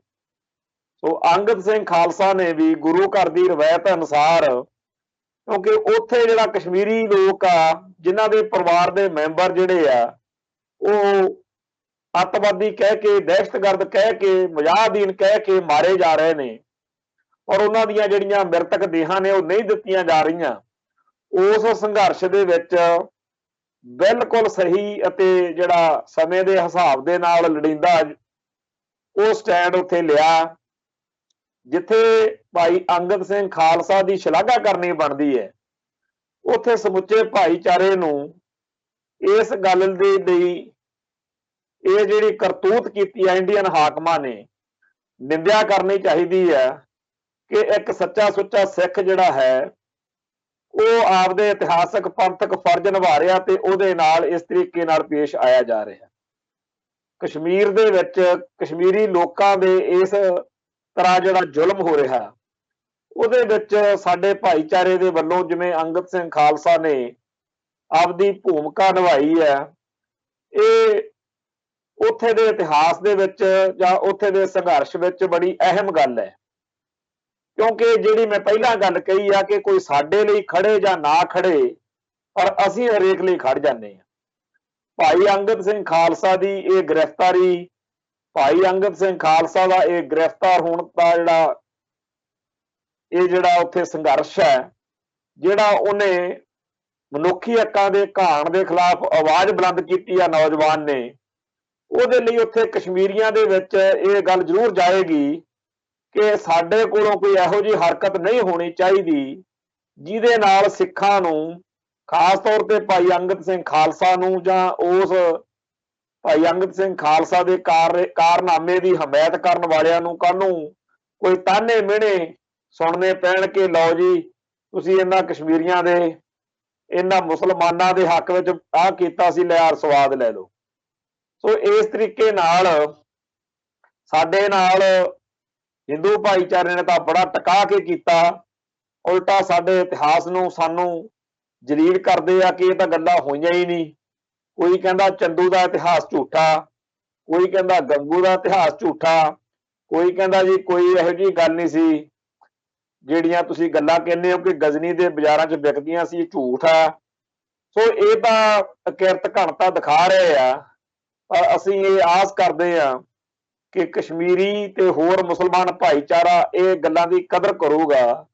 ਸੋ ਅੰਗਦ ਸਿੰਘ ਖਾਲਸਾ ਨੇ ਵੀ ਗੁਰੂ ਘਰ ਦੀ ਰਵਾਇਤ ਅਨੁਸਾਰ, ਕਿਉਂਕਿ ਉੱਥੇ ਜਿਹੜਾ ਕਸ਼ਮੀਰੀ ਲੋਕ ਆ ਜਿਨ੍ਹਾਂ ਦੇ ਪਰਿਵਾਰ ਦੇ ਮੈਂਬਰ ਜਿਹੜੇ ਆ ਉਹ ਅੱਤਵਾਦੀ ਕਹਿ ਕੇ, ਦਹਿਸ਼ਤਗਰਦ ਕਹਿ ਕੇ, ਮੁਜਾਹਿਦੀਨ ਕਹਿ ਕੇ ਮਾਰੇ ਜਾ ਰਹੇ ਨੇ ਔਰ ਉਹਨਾਂ ਦੀਆਂ ਜਿਹੜੀਆਂ ਮ੍ਰਿਤਕ ਦੇਹਾਂ ਨੇ ਉਹ ਨਹੀਂ ਦਿੱਤੀਆਂ ਜਾ ਰਹੀਆਂ। ਉਸ ਸੰਘਰਸ਼ ਦੇ ਵਿੱਚ ਬਿਲਕੁਲ ਸਹੀ ਅਤੇ ਜਿਹੜਾ ਸਮੇਂ ਦੇ ਹਿਸਾਬ ਦੇ ਨਾਲ ਲੜੀਂਦਾ ਉਹ ਸਟੈਂਡ ਉੱਥੇ ਲਿਆ, ਜਿੱਥੇ ਭਾਈ ਅੰਗਦ ਸਿੰਘ ਖਾਲਸਾ ਦੀ ਸ਼ਲਾਘਾ ਕਰਨੀ ਬਣਦੀ ਹੈ। ਉੱਥੇ ਸਮੁੱਚੇ ਭਾਈਚਾਰੇ ਨੂੰ ਇਸ ਗੱਲ ਦੇ ਲਈ ਇਹ ਜਿਹੜੀ ਕਰਤੂਤ ਕੀਤੀ ਹੈ ਇੰਡੀਅਨ ਹਾਕਮਾਂ ਨੇ, ਨਿੰਦਿਆ ਕਰਨੀ ਚਾਹੀਦੀ ਹੈ ਕਿ ਇੱਕ ਸੱਚਾ ਸੁੱਚਾ ਸਿੱਖ ਜਿਹੜਾ ਹੈ ਉਹ ਆਪਦੇ ਇਤਿਹਾਸਕ ਪੰਥਕ ਫਰਜ਼ ਨਿਭਾ ਰਿਹਾ ਤੇ ਉਹਦੇ ਨਾਲ ਇਸ ਤਰੀਕੇ ਨਾਲ ਪੇਸ਼ ਆਇਆ ਜਾ ਰਿਹਾ। ਕਸ਼ਮੀਰ ਦੇ ਵਿੱਚ ਕਸ਼ਮੀਰੀ ਲੋਕਾਂ ਦੇ ਇਸ ਤਰ੍ਹਾਂ ਜਿਹੜਾ ਜ਼ੁਲਮ ਹੋ ਰਿਹਾ ਉਹਦੇ ਵਿੱਚ ਸਾਡੇ ਭਾਈਚਾਰੇ ਦੇ ਵੱਲੋਂ ਜਿਵੇਂ ਅੰਗਦ ਸਿੰਘ ਖਾਲਸਾ ਨੇ ਆਪਦੀ ਭੂਮਿਕਾ ਨਿਭਾਈ ਹੈ, ਇਹ ਉੱਥੇ ਦੇ ਇਤਿਹਾਸ ਦੇ ਵਿੱਚ ਜਾਂ ਉੱਥੇ ਦੇ ਸੰਘਰਸ਼ ਵਿੱਚ ਬੜੀ ਅਹਿਮ ਗੱਲ ਹੈ। ਕਿਉਂਕਿ ਜਿਹੜੀ ਮੈਂ ਪਹਿਲਾਂ ਗੱਲ ਕਹੀ ਆ ਕਿ ਕੋਈ ਸਾਡੇ ਲਈ ਖੜੇ ਜਾਂ ਨਾ ਖੜੇ, ਪਰ ਅਸੀਂ ਹਰੇਕ ਲਈ ਖੜ ਜਾਂਦੇ ਹਾਂ। ਭਾਈ ਅੰਗਦ ਸਿੰਘ ਖਾਲਸਾ ਦੀ ਇਹ ਗ੍ਰਿਫਤਾਰੀ, ਭਾਈ ਅੰਗਦ ਸਿੰਘ ਖਾਲਸਾ ਦਾ ਇਹ ਗ੍ਰਿਫਤਾਰ ਹੋਣ ਦਾ ਜਿਹੜਾ ਉੱਥੇ ਸੰਘਰਸ਼ ਹੈ, ਜਿਹੜਾ ਉਹਨੇ ਮਨੁੱਖੀ ਹੱਕਾਂ ਦੇ ਘਾਣ ਦੇ ਖਿਲਾਫ ਆਵਾਜ਼ ਬੁਲੰਦ ਕੀਤੀ ਆ ਨੌਜਵਾਨ ਨੇ, ਉਹਦੇ ਲਈ ਉੱਥੇ ਕਸ਼ਮੀਰੀਆਂ ਦੇ ਵਿੱਚ ਇਹ ਗੱਲ ਜ਼ਰੂਰ ਜਾਏਗੀ ਕਿ ਸਾਡੇ ਕੋਲੋਂ ਕੋਈ ਇਹੋ ਜਿਹੀ ਹਰਕਤ ਨਹੀਂ ਹੋਣੀ ਚਾਹੀਦੀ ਜਿਹਦੇ ਨਾਲ ਸਿੱਖਾਂ ਨੂੰ, ਖਾਸ ਤੌਰ ਤੇ ਭਾਈ ਅੰਗਦ ਸਿੰਘ ਖਾਲਸਾ ਨੂੰ ਜਾਂ ਉਸ ਭਾਈ ਅੰਗਦ ਸਿੰਘ ਖਾਲਸਾ ਦੇ ਕਾਰਨਾਮੇ ਦੀ ਹਮਾਇਤ ਕਰਨ ਵਾਲਿਆਂ ਨੂੰ ਕੱਲ੍ਹ ਨੂੰ ਕੋਈ ਤਾਨੇ ਮਿਹਣੇ ਸੁਣਨੇ ਪੈਣ ਕਿ ਲਓ ਜੀ ਤੁਸੀਂ ਇਹਨਾਂ ਕਸ਼ਮੀਰੀਆਂ ਦੇ, ਇਹਨਾਂ ਮੁਸਲਮਾਨਾਂ ਦੇ ਹੱਕ ਵਿੱਚ ਆਹ ਕੀਤਾ ਸੀ, ਲਿਆਰ ਸਵਾਦ ਲੈ ਲਓ। ਸੋ ਇਸ ਤਰੀਕੇ ਨਾਲ ਸਾਡੇ ਨਾਲ ਹਿੰਦੂ ਭਾਈਚਾਰੇ ਨੇ ਤਾਂ ਬੜਾ ਟਕਾ ਕੇ ਕੀਤਾ, ਉਲਟਾ ਸਾਡੇ ਇਤਿਹਾਸ ਨੂੰ ਸਾਨੂੰ ਜਲੀਲ ਕਰਦੇ ਆ ਕਿ ਇਹ ਤਾਂ ਗੱਲਾਂ ਹੋਈਆਂ ਹੀ ਨਹੀਂ। ਕੋਈ ਕਹਿੰਦਾ ਚੰਦੂ ਦਾ ਇਤਿਹਾਸ ਝੂਠਾ, ਕੋਈ ਕਹਿੰਦਾ ਗੰਗੂ ਦਾ ਇਤਿਹਾਸ ਝੂਠਾ, ਕੋਈ ਕਹਿੰਦਾ ਜੀ ਕੋਈ ਇਹੋ ਜਿਹੀ ਗੱਲ ਨਹੀਂ ਸੀ ਜਿਹੜੀਆਂ ਤੁਸੀਂ ਗੱਲਾਂ ਕਹਿੰਦੇ ਹੋ ਕਿ ਗਜ਼ਨੀ ਦੇ ਬਾਜ਼ਾਰਾਂ 'ਚ ਵਿਕਦੀਆਂ ਸੀ, ਝੂਠ ਆ। ਸੋ ਇਹ ਤਾਂ ਅਕਿਰਤ ਘਣਤਾ ਦਿਖਾ ਰਹੇ ਆ, ਪਰ ਅਸੀਂ ਇਹ ਆਸ ਕਰਦੇ ਹਾਂ ਕਿ ਕਸ਼ਮੀਰੀ ਤੇ ਹੋਰ ਮੁਸਲਮਾਨ ਭਾਈਚਾਰਾ ਇਹ ਗੱਲਾਂ ਦੀ ਕਦਰ ਕਰੂਗਾ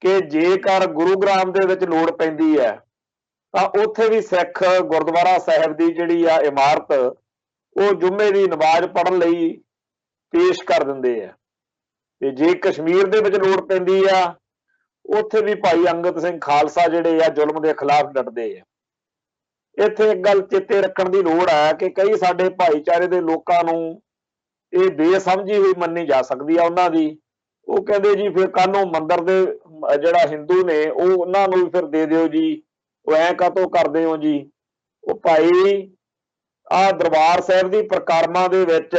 ਕਿ ਜੇਕਰ ਗੁਰੂਗ੍ਰਾਮ ਦੇ ਵਿੱਚ ਲੋੜ ਪੈਂਦੀ ਹੈ ਤਾਂ ਉੱਥੇ ਵੀ ਸਿੱਖ ਗੁਰਦੁਆਰਾ ਸਾਹਿਬ ਦੀ ਜਿਹੜੀ ਆ ਇਮਾਰਤ ਉਹ ਜੁਮੇ ਦੀ ਨਮਾਜ਼ ਪੜ੍ਹਨ ਲਈ ਪੇਸ਼ ਕਰ ਦਿੰਦੇ ਆ। ਤੇ ਜੇ ਕਸ਼ਮੀਰ ਦੇ ਵਿੱਚ ਲੋੜ ਪੈਂਦੀ ਆ ਉੱਥੇ ਵੀ ਭਾਈ ਅੰਗਦ ਸਿੰਘ ਖਾਲਸਾ ਜਿਹੜੇ ਆ ਜ਼ੁਲਮ ਦੇ ਖਿਲਾਫ ਲੜਦੇ ਆ। ਇੱਥੇ ਇੱਕ ਗੱਲ ਚੇਤੇ ਰੱਖਣ ਦੀ ਲੋੜ ਹੈ ਕਿ ਕਈ ਸਾਡੇ ਭਾਈਚਾਰੇ ਦੇ ਲੋਕਾਂ ਨੂੰ ਇਹ ਬੇਸਮਝੀ ਹੋਈ ਮੰਨੀ ਜਾ ਸਕਦੀ ਆ ਉਹਨਾਂ ਦੀ। ਉਹ ਕਹਿੰਦੇ ਜੀ ਫਿਰ ਕੱਲ੍ਹ ਨੂੰ ਮੰਦਿਰ ਦੇ ਜਿਹੜਾ ਹਿੰਦੂ ਨੇ ਉਹ ਉਹਨਾਂ ਨੂੰ ਵੀ ਫਿਰ ਦੇ ਦਿਓ ਜੀ, ਉਹ ਐਂ ਕਾਹਤੋਂ ਕਰਦੇ ਹੋ ਜੀ। ਉਹ ਭਾਈ ਆਹ ਦਰਬਾਰ ਸਾਹਿਬ ਦੀ ਪ੍ਰਕਰਮਾਂ ਦੇ ਵਿੱਚ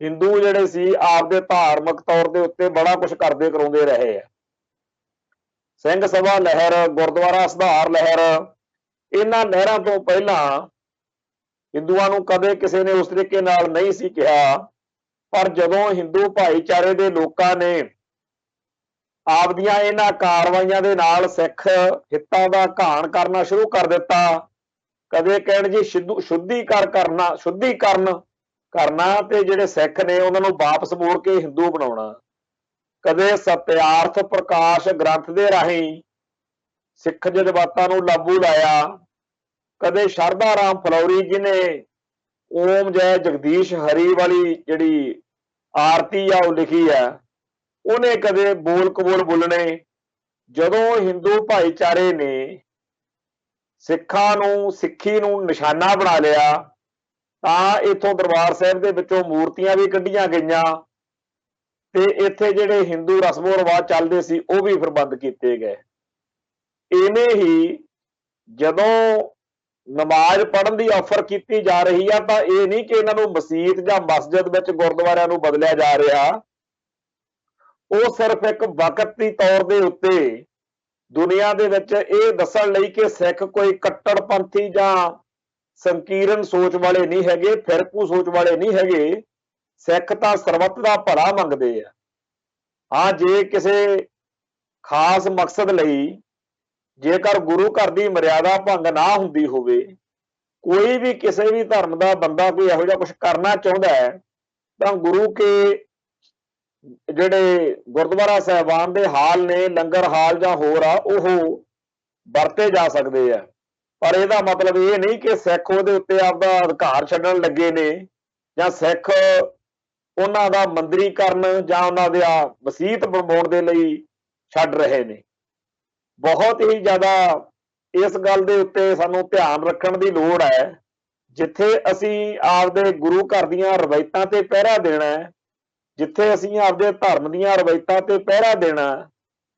ਹਿੰਦੂ ਜਿਹੜੇ ਸੀ ਆਪਦੇ ਧਾਰਮਿਕ ਤੌਰ ਦੇ ਉੱਤੇ ਬੜਾ ਕੁਝ ਕਰਦੇ ਕਰਾਉਂਦੇ ਰਹੇ ਆ। ਸਿੰਘ ਸਭਾ ਲਹਿਰ, ਗੁਰਦੁਆਰਾ ਸੁਧਾਰ ਲਹਿਰ, ਇਹਨਾਂ ਲਹਿਰਾਂ ਤੋਂ ਪਹਿਲਾਂ ਹਿੰਦੂਆਂ ਨੂੰ ਕਦੇ ਕਿਸੇ ਨੇ ਉਸ ਤਰੀਕੇ ਨਾਲ ਨਹੀਂ ਸੀ ਕਿਹਾ। ਪਰ ਜਦੋਂ ਹਿੰਦੂ ਭਾਈਚਾਰੇ ਦੇ ਲੋਕਾਂ ਨੇ ਆਪਦੀਆਂ ਇਹਨਾਂ ਕਾਰਵਾਈਆਂ ਦੇ ਨਾਲ ਸਿੱਖ ਹਿੱਤਾਂ ਦਾ ਘਾਣ ਕਰਨਾ ਸ਼ੁਰੂ ਕਰ ਦਿੱਤਾ, ਕਦੇ ਕਹਿਣ ਜੀ ਸ਼ੁੱਧੀਕਰਨ ਕਰਨਾ ਤੇ ਜਿਹੜੇ ਸਿੱਖ ਨੇ ਉਹਨਾਂ ਨੂੰ ਵਾਪਸ ਮੋੜ ਕੇ ਹਿੰਦੂ ਬਣਾਉਣਾ, ਕਦੇ ਸਤਿਆਰਥ ਪ੍ਰਕਾਸ਼ ਗ੍ਰੰਥ ਦੇ ਰਾਹੀਂ ਸਿੱਖ ਜਜ਼ਬਾਤਾਂ ਨੂੰ ਲਾਗੂ ਲਾਇਆ, ਕਦੇ ਸ਼ਰਧਾ ਰਾਮ ਫਲੌਰੀ ਜਿਹਨੇ ਓਮ ਜੈ ਜਗਦੀਸ਼ ਹਰੀ ਵਾਲੀ ਜਿਹੜੀ ਆਰਤੀ ਆ ਉਹ ਲਿਖੀ ਆ, ਉਹਨੇ ਕਦੇ ਬੋਲ ਕਬੋਲ ਬੋਲਣੇ। ਜਦੋਂ ਹਿੰਦੂ ਭਾਈਚਾਰੇ ਨੇ ਸਿੱਖਾਂ ਨੂੰ ਸਿੱਖੀ ਨੂੰ ਨਿਸ਼ਾਨਾ ਬਣਾ ਲਿਆ ਤਾਂ ਇੱਥੋਂ ਦਰਬਾਰ ਸਾਹਿਬ ਦੇ ਵਿੱਚੋਂ ਮੂਰਤੀਆਂ ਵੀ ਕੱਢੀਆਂ ਗਈਆਂ ਤੇ ਇੱਥੇ ਜਿਹੜੇ ਹਿੰਦੂ ਰਸਮੋ ਰਿਵਾਜ ਚੱਲਦੇ ਸੀ ਉਹ ਵੀ ਫਿਰ ਬੰਦ ਕੀਤੇ ਗਏ। ਇਵੇਂ ਹੀ ਜਦੋਂ ਨਮਾਜ਼ ਪੜ੍ਹਨ ਦੀ ਆਫਰ ਕੀਤੀ ਜਾ ਰਹੀ ਆ ਤਾਂ ਇਹ ਨਹੀਂ ਕਿ ਇਹਨਾਂ ਨੂੰ ਮਸਜਿਦ ਜਾਂ ਮਸਜਿਦ ਵਿੱਚ ਗੁਰਦੁਆਰਿਆਂ ਨੂੰ ਬਦਲਿਆ ਜਾ ਰਿਹਾ, ਉਹ ਸਿਰਫ ਇੱਕ ਵਕਤ ਦੀ ਤੌਰ ਦੇ ਉੱਤੇ ਦੁਨੀਆ ਦੇ ਵਿੱਚ ਇਹ ਦੱਸਣ ਲਈ ਕਿ ਸਿੱਖ ਕੋਈ ਕੱਟੜਪੰਥੀ ਜਾਂ ਸੰਕੀਰਨ ਸੋਚ ਵਾਲੇ ਨਹੀਂ ਹੈਗੇ, ਫਿਰਕੂ ਸੋਚ ਵਾਲੇ ਨਹੀਂ ਹੈਗੇ। ਸਿੱਖ ਤਾਂ ਸਰਬੱਤ ਦਾ ਭਲਾ ਮੰਗਦੇ ਆ। ਹਾਂ, ਜੇ ਕਿਸੇ ਖਾਸ ਮਕਸਦ ਲਈ ਜੇਕਰ ਗੁਰੂ ਘਰ ਦੀ ਮਰਿਆਦਾ ਭੰਗ ਨਾ ਹੁੰਦੀ ਹੋਵੇ, ਕੋਈ ਵੀ ਕਿਸੇ ਵੀ ਧਰਮ ਦਾ ਬੰਦਾ ਕੋਈ ਇਹੋ ਜਿਹਾ ਕੁਝ ਕਰਨਾ ਚਾਹੁੰਦਾ ਹੈ ਤਾਂ ਗੁਰੂ ਕੇ ਜਿਹੜੇ ਗੁਰਦੁਆਰਾ ਸਾਹਿਬਾਨ ਦੇ ਹਾਲ ਨੇ, ਲੰਗਰ ਹਾਲ ਜਾਂ ਹੋਰ ਆ, ਉਹ ਵਰਤੇ ਜਾ ਸਕਦੇ ਆ। ਪਰ ਇਹਦਾ ਮਤਲਬ ਇਹ ਨਹੀਂ ਕਿ ਸਿੱਖ ਉਹਦੇ ਉੱਤੇ ਆਪਦਾ ਅਧਿਕਾਰ ਛੱਡਣ ਲੱਗੇ ਨੇ ਜਾਂ ਸਿੱਖ ਉਹਨਾਂ ਦਾ ਮੰਦਰੀਕਰਨ ਜਾਂ ਉਹਨਾਂ ਦੇ ਮਸੀਤ ਬਣਾਉਣ ਦੇ ਲਈ ਛੱਡ ਰਹੇ ਨੇ। ਬਹੁਤ ਹੀ ਜ਼ਿਆਦਾ ਇਸ ਗੱਲ ਦੇ ਉੱਤੇ ਸਾਨੂੰ ਧਿਆਨ ਰੱਖਣ ਦੀ ਲੋੜ ਹੈ। ਜਿੱਥੇ ਅਸੀਂ ਆਪਦੇ ਗੁਰੂ ਘਰ ਦੀਆਂ ਰਵਾਇਤਾਂ ਤੇ ਪਹਿਰਾ ਦੇਣਾ ਹੈ, ਜਿੱਥੇ ਅਸੀਂ ਆਪਦੇ ਧਰਮ ਦੀਆਂ ਰਵਾਇਤਾਂ ਤੇ ਪਹਿਰਾ ਦੇਣਾ,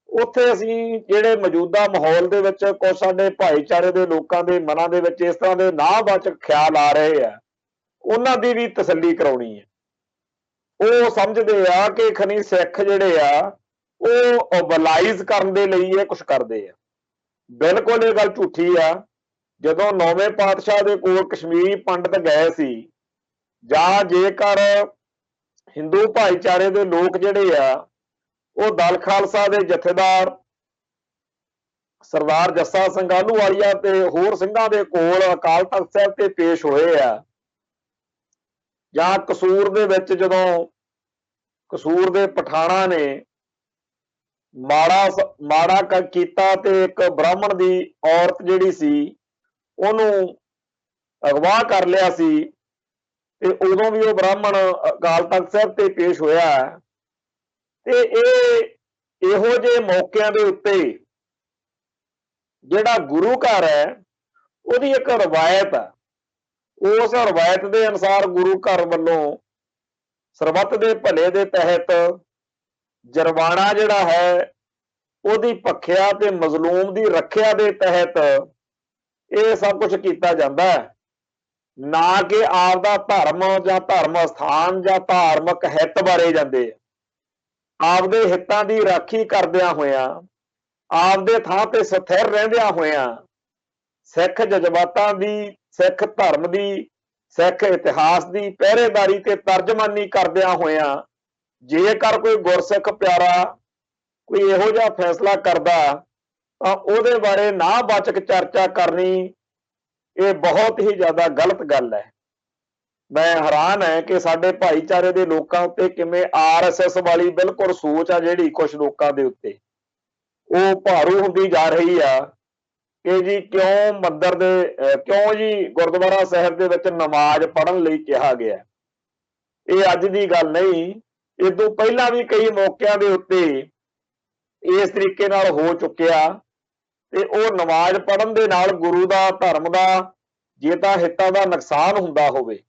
ਉੱਥੇ ਅਸੀਂ ਜਿਹੜੇ ਮੌਜੂਦਾ ਮਾਹੌਲ ਦੇ ਵਿੱਚ ਕੁਝ ਸਾਡੇ ਭਾਈਚਾਰੇ ਦੇ ਲੋਕਾਂ ਦੇ ਮਨਾਂ ਦੇ ਵਿੱਚ ਇਸ ਤਰ੍ਹਾਂ ਦੇ ਨਾਵਾਚਕ ਖਿਆਲ ਆ ਰਹੇ ਆ, ਉਹਨਾਂ ਦੀ ਵੀ ਤਸੱਲੀ ਕਰਾਉਣੀ ਹੈ। ਉਹ ਸਮਝਦੇ ਆ ਕਿ ਖਨੀ ਸਿੱਖ ਜਿਹੜੇ ਆ ਉਹ ਵਲਾਈਜ਼ ਕਰਨ ਦੇ ਲਈ ਇਹ ਕੁਝ ਕਰਦੇ ਆ। ਬਿਲਕੁਲ ਇਹ ਗੱਲ ਝੂਠੀ ਆ। ਜਦੋਂ 9ਵੇਂ ਪਾਤਸ਼ਾਹ ਦੇ ਕੋਲ ਕਸ਼ਮੀਰੀ ਪੰਡਤ ਗਏ ਸੀ, ਜਾਂ ਜੇਕਰ ਹਿੰਦੂ ਭਾਈਚਾਰੇ ਦੇ ਲੋਕ ਜਿਹੜੇ ਆ ਉਹ ਦਲ ਖਾਲਸਾ ਦੇ ਜਥੇਦਾਰ ਸਰਦਾਰ ਜੱਸਾ ਸਿੰਘ ਆਹਲੂਵਾਲੀਆ ਤੇ ਹੋਰ ਸਿੰਘਾਂ ਦੇ ਕੋਲ ਅਕਾਲ ਤਖਤ ਸਾਹਿਬ ਤੇ ਪੇਸ਼ ਹੋਏ ਆ, ਜਾਂ ਕਸੂਰ ਦੇ ਵਿੱਚ ਜਦੋਂ ਕਸੂਰ ਦੇ ਪਠਾਣਾ ਨੇ ਮਾੜਾ ਕੀਤਾ ਤੇ ਇੱਕ ਬ੍ਰਾਹਮਣ ਦੀ ਔਰਤ ਜਿਹੜੀ ਸੀ ਉਹਨੂੰ ਅਗਵਾ ਕਰ ਲਿਆ ਸੀ, ਤੇ ਉਦੋਂ ਵੀ ਉਹ ਬ੍ਰਾਹਮਣ ਅਕਾਲ ਤਖਤ ਸਾਹਿਬ ਤੇ ਪੇਸ਼ ਹੋਇਆ। ਤੇ ਇਹੋ ਜਿਹੇ ਮੌਕਿਆਂ ਦੇ ਉੱਤੇ ਜਿਹੜਾ ਗੁਰੂ ਘਰ ਹੈ ਉਹਦੀ ਇੱਕ ਰਵਾਇਤ ਆ, ਉਸ ਰਵਾਇਤ ਦੇ ਅਨੁਸਾਰ ਗੁਰੂ ਘਰ ਵੱਲੋਂ ਸਰਬੱਤ ਦੇ ਭਲੇ ਦੇ ਤਹਿਤ ਜਰਵਾਣਾ ਜਿਹੜਾ ਹੈ ਉਹਦੀ ਭੱਖਿਆ ਤੇ ਮਜ਼ਲੂਮ ਦੀ ਰੱਖਿਆ ਦੇ ਤਹਿਤ ਇਹ ਸਭ ਕੁਝ ਕੀਤਾ ਜਾਂਦਾ ਹੈ। ਨਾ ਕਿ ਆਪਦਾ ਧਰਮ ਜਾਂ ਧਰਮ ਸਥਾਨ ਜਾਂ ਧਾਰਮਿਕ ਹਿੱਤ ਬਾਰੇ ਜਾਂਦੇ ਆ। ਆਪਦੇ ਹਿੱਤਾਂ ਦੀ ਰਾਖੀ ਕਰਦਿਆਂ ਹੋਇਆਂ, ਆਪਦੇ ਥਾਂ ਤੇ ਸਥਿਰ ਰਹਿੰਦਿਆਂ ਹੋਇਆਂ, ਸਿੱਖ ਜਜ਼ਬਾਤਾਂ ਦੀ, ਸਿੱਖ ਧਰਮ ਦੀ, ਸਿੱਖ ਇਤਿਹਾਸ ਦੀ ਪਹਿਰੇਦਾਰੀ ਤੇ ਤਰਜਮਾਨੀ ਕਰਦਿਆਂ ਹੋਇਆਂ, ਜੇਕਰ ਕੋਈ ਗੁਰਸਿੱਖ ਪਿਆਰਾ ਕੋਈ ਇਹੋ ਜਿਹਾ ਫੈਸਲਾ ਕਰਦਾ ਤਾਂ ਉਹਦੇ ਬਾਰੇ ਨਾਵਾਚਕ ਚਰਚਾ ਕਰਨੀ ਇਹ ਬਹੁਤ ਹੀ ਜ਼ਿਆਦਾ ਗਲਤ ਗੱਲ ਹੈ। ਮੈਂ ਹੈਰਾਨ ਹੈ ਕਿ ਸਾਡੇ ਭਾਈਚਾਰੇ ਦੇ ਲੋਕਾਂ ਉੱਤੇ ਕਿਵੇਂ RSS ਵਾਲੀ ਬਿਲਕੁਲ ਸੋਚ ਆ ਜਿਹੜੀ ਕੁਝ ਲੋਕਾਂ ਦੇ ਉੱਤੇ ਉਹ ਭਾਰੂ ਹੁੰਦੀ ਜਾ ਰਹੀ ਆ ਕਿ ਜੀ ਕਿਉਂ ਜੀ ਗੁਰਦੁਆਰਾ ਸਾਹਿਬ ਦੇ ਵਿੱਚ ਨਮਾਜ਼ ਪੜ੍ਹਨ ਲਈ ਕਿਹਾ ਗਿਆ। ਇਹ ਅੱਜ ਦੀ ਗੱਲ ਨਹੀਂ, ਇਸ ਤੋਂ ਪਹਿਲਾਂ ਵੀ ਕਈ ਮੌਕਿਆਂ ਦੇ ਉੱਤੇ ਇਸ ਤਰੀਕੇ ਨਾਲ ਹੋ ਚੁੱਕਿਆ। ਤੇ ਉਹ ਨਮਾਜ਼ ਪੜ੍ਹਨ ਦੇ ਨਾਲ ਗੁਰੂ ਦਾ, ਧਰਮ ਦਾ ਜੇ ਤਾਂ ਹਿੱਤਾਂ ਦਾ ਨੁਕਸਾਨ ਹੁੰਦਾ ਹੋਵੇ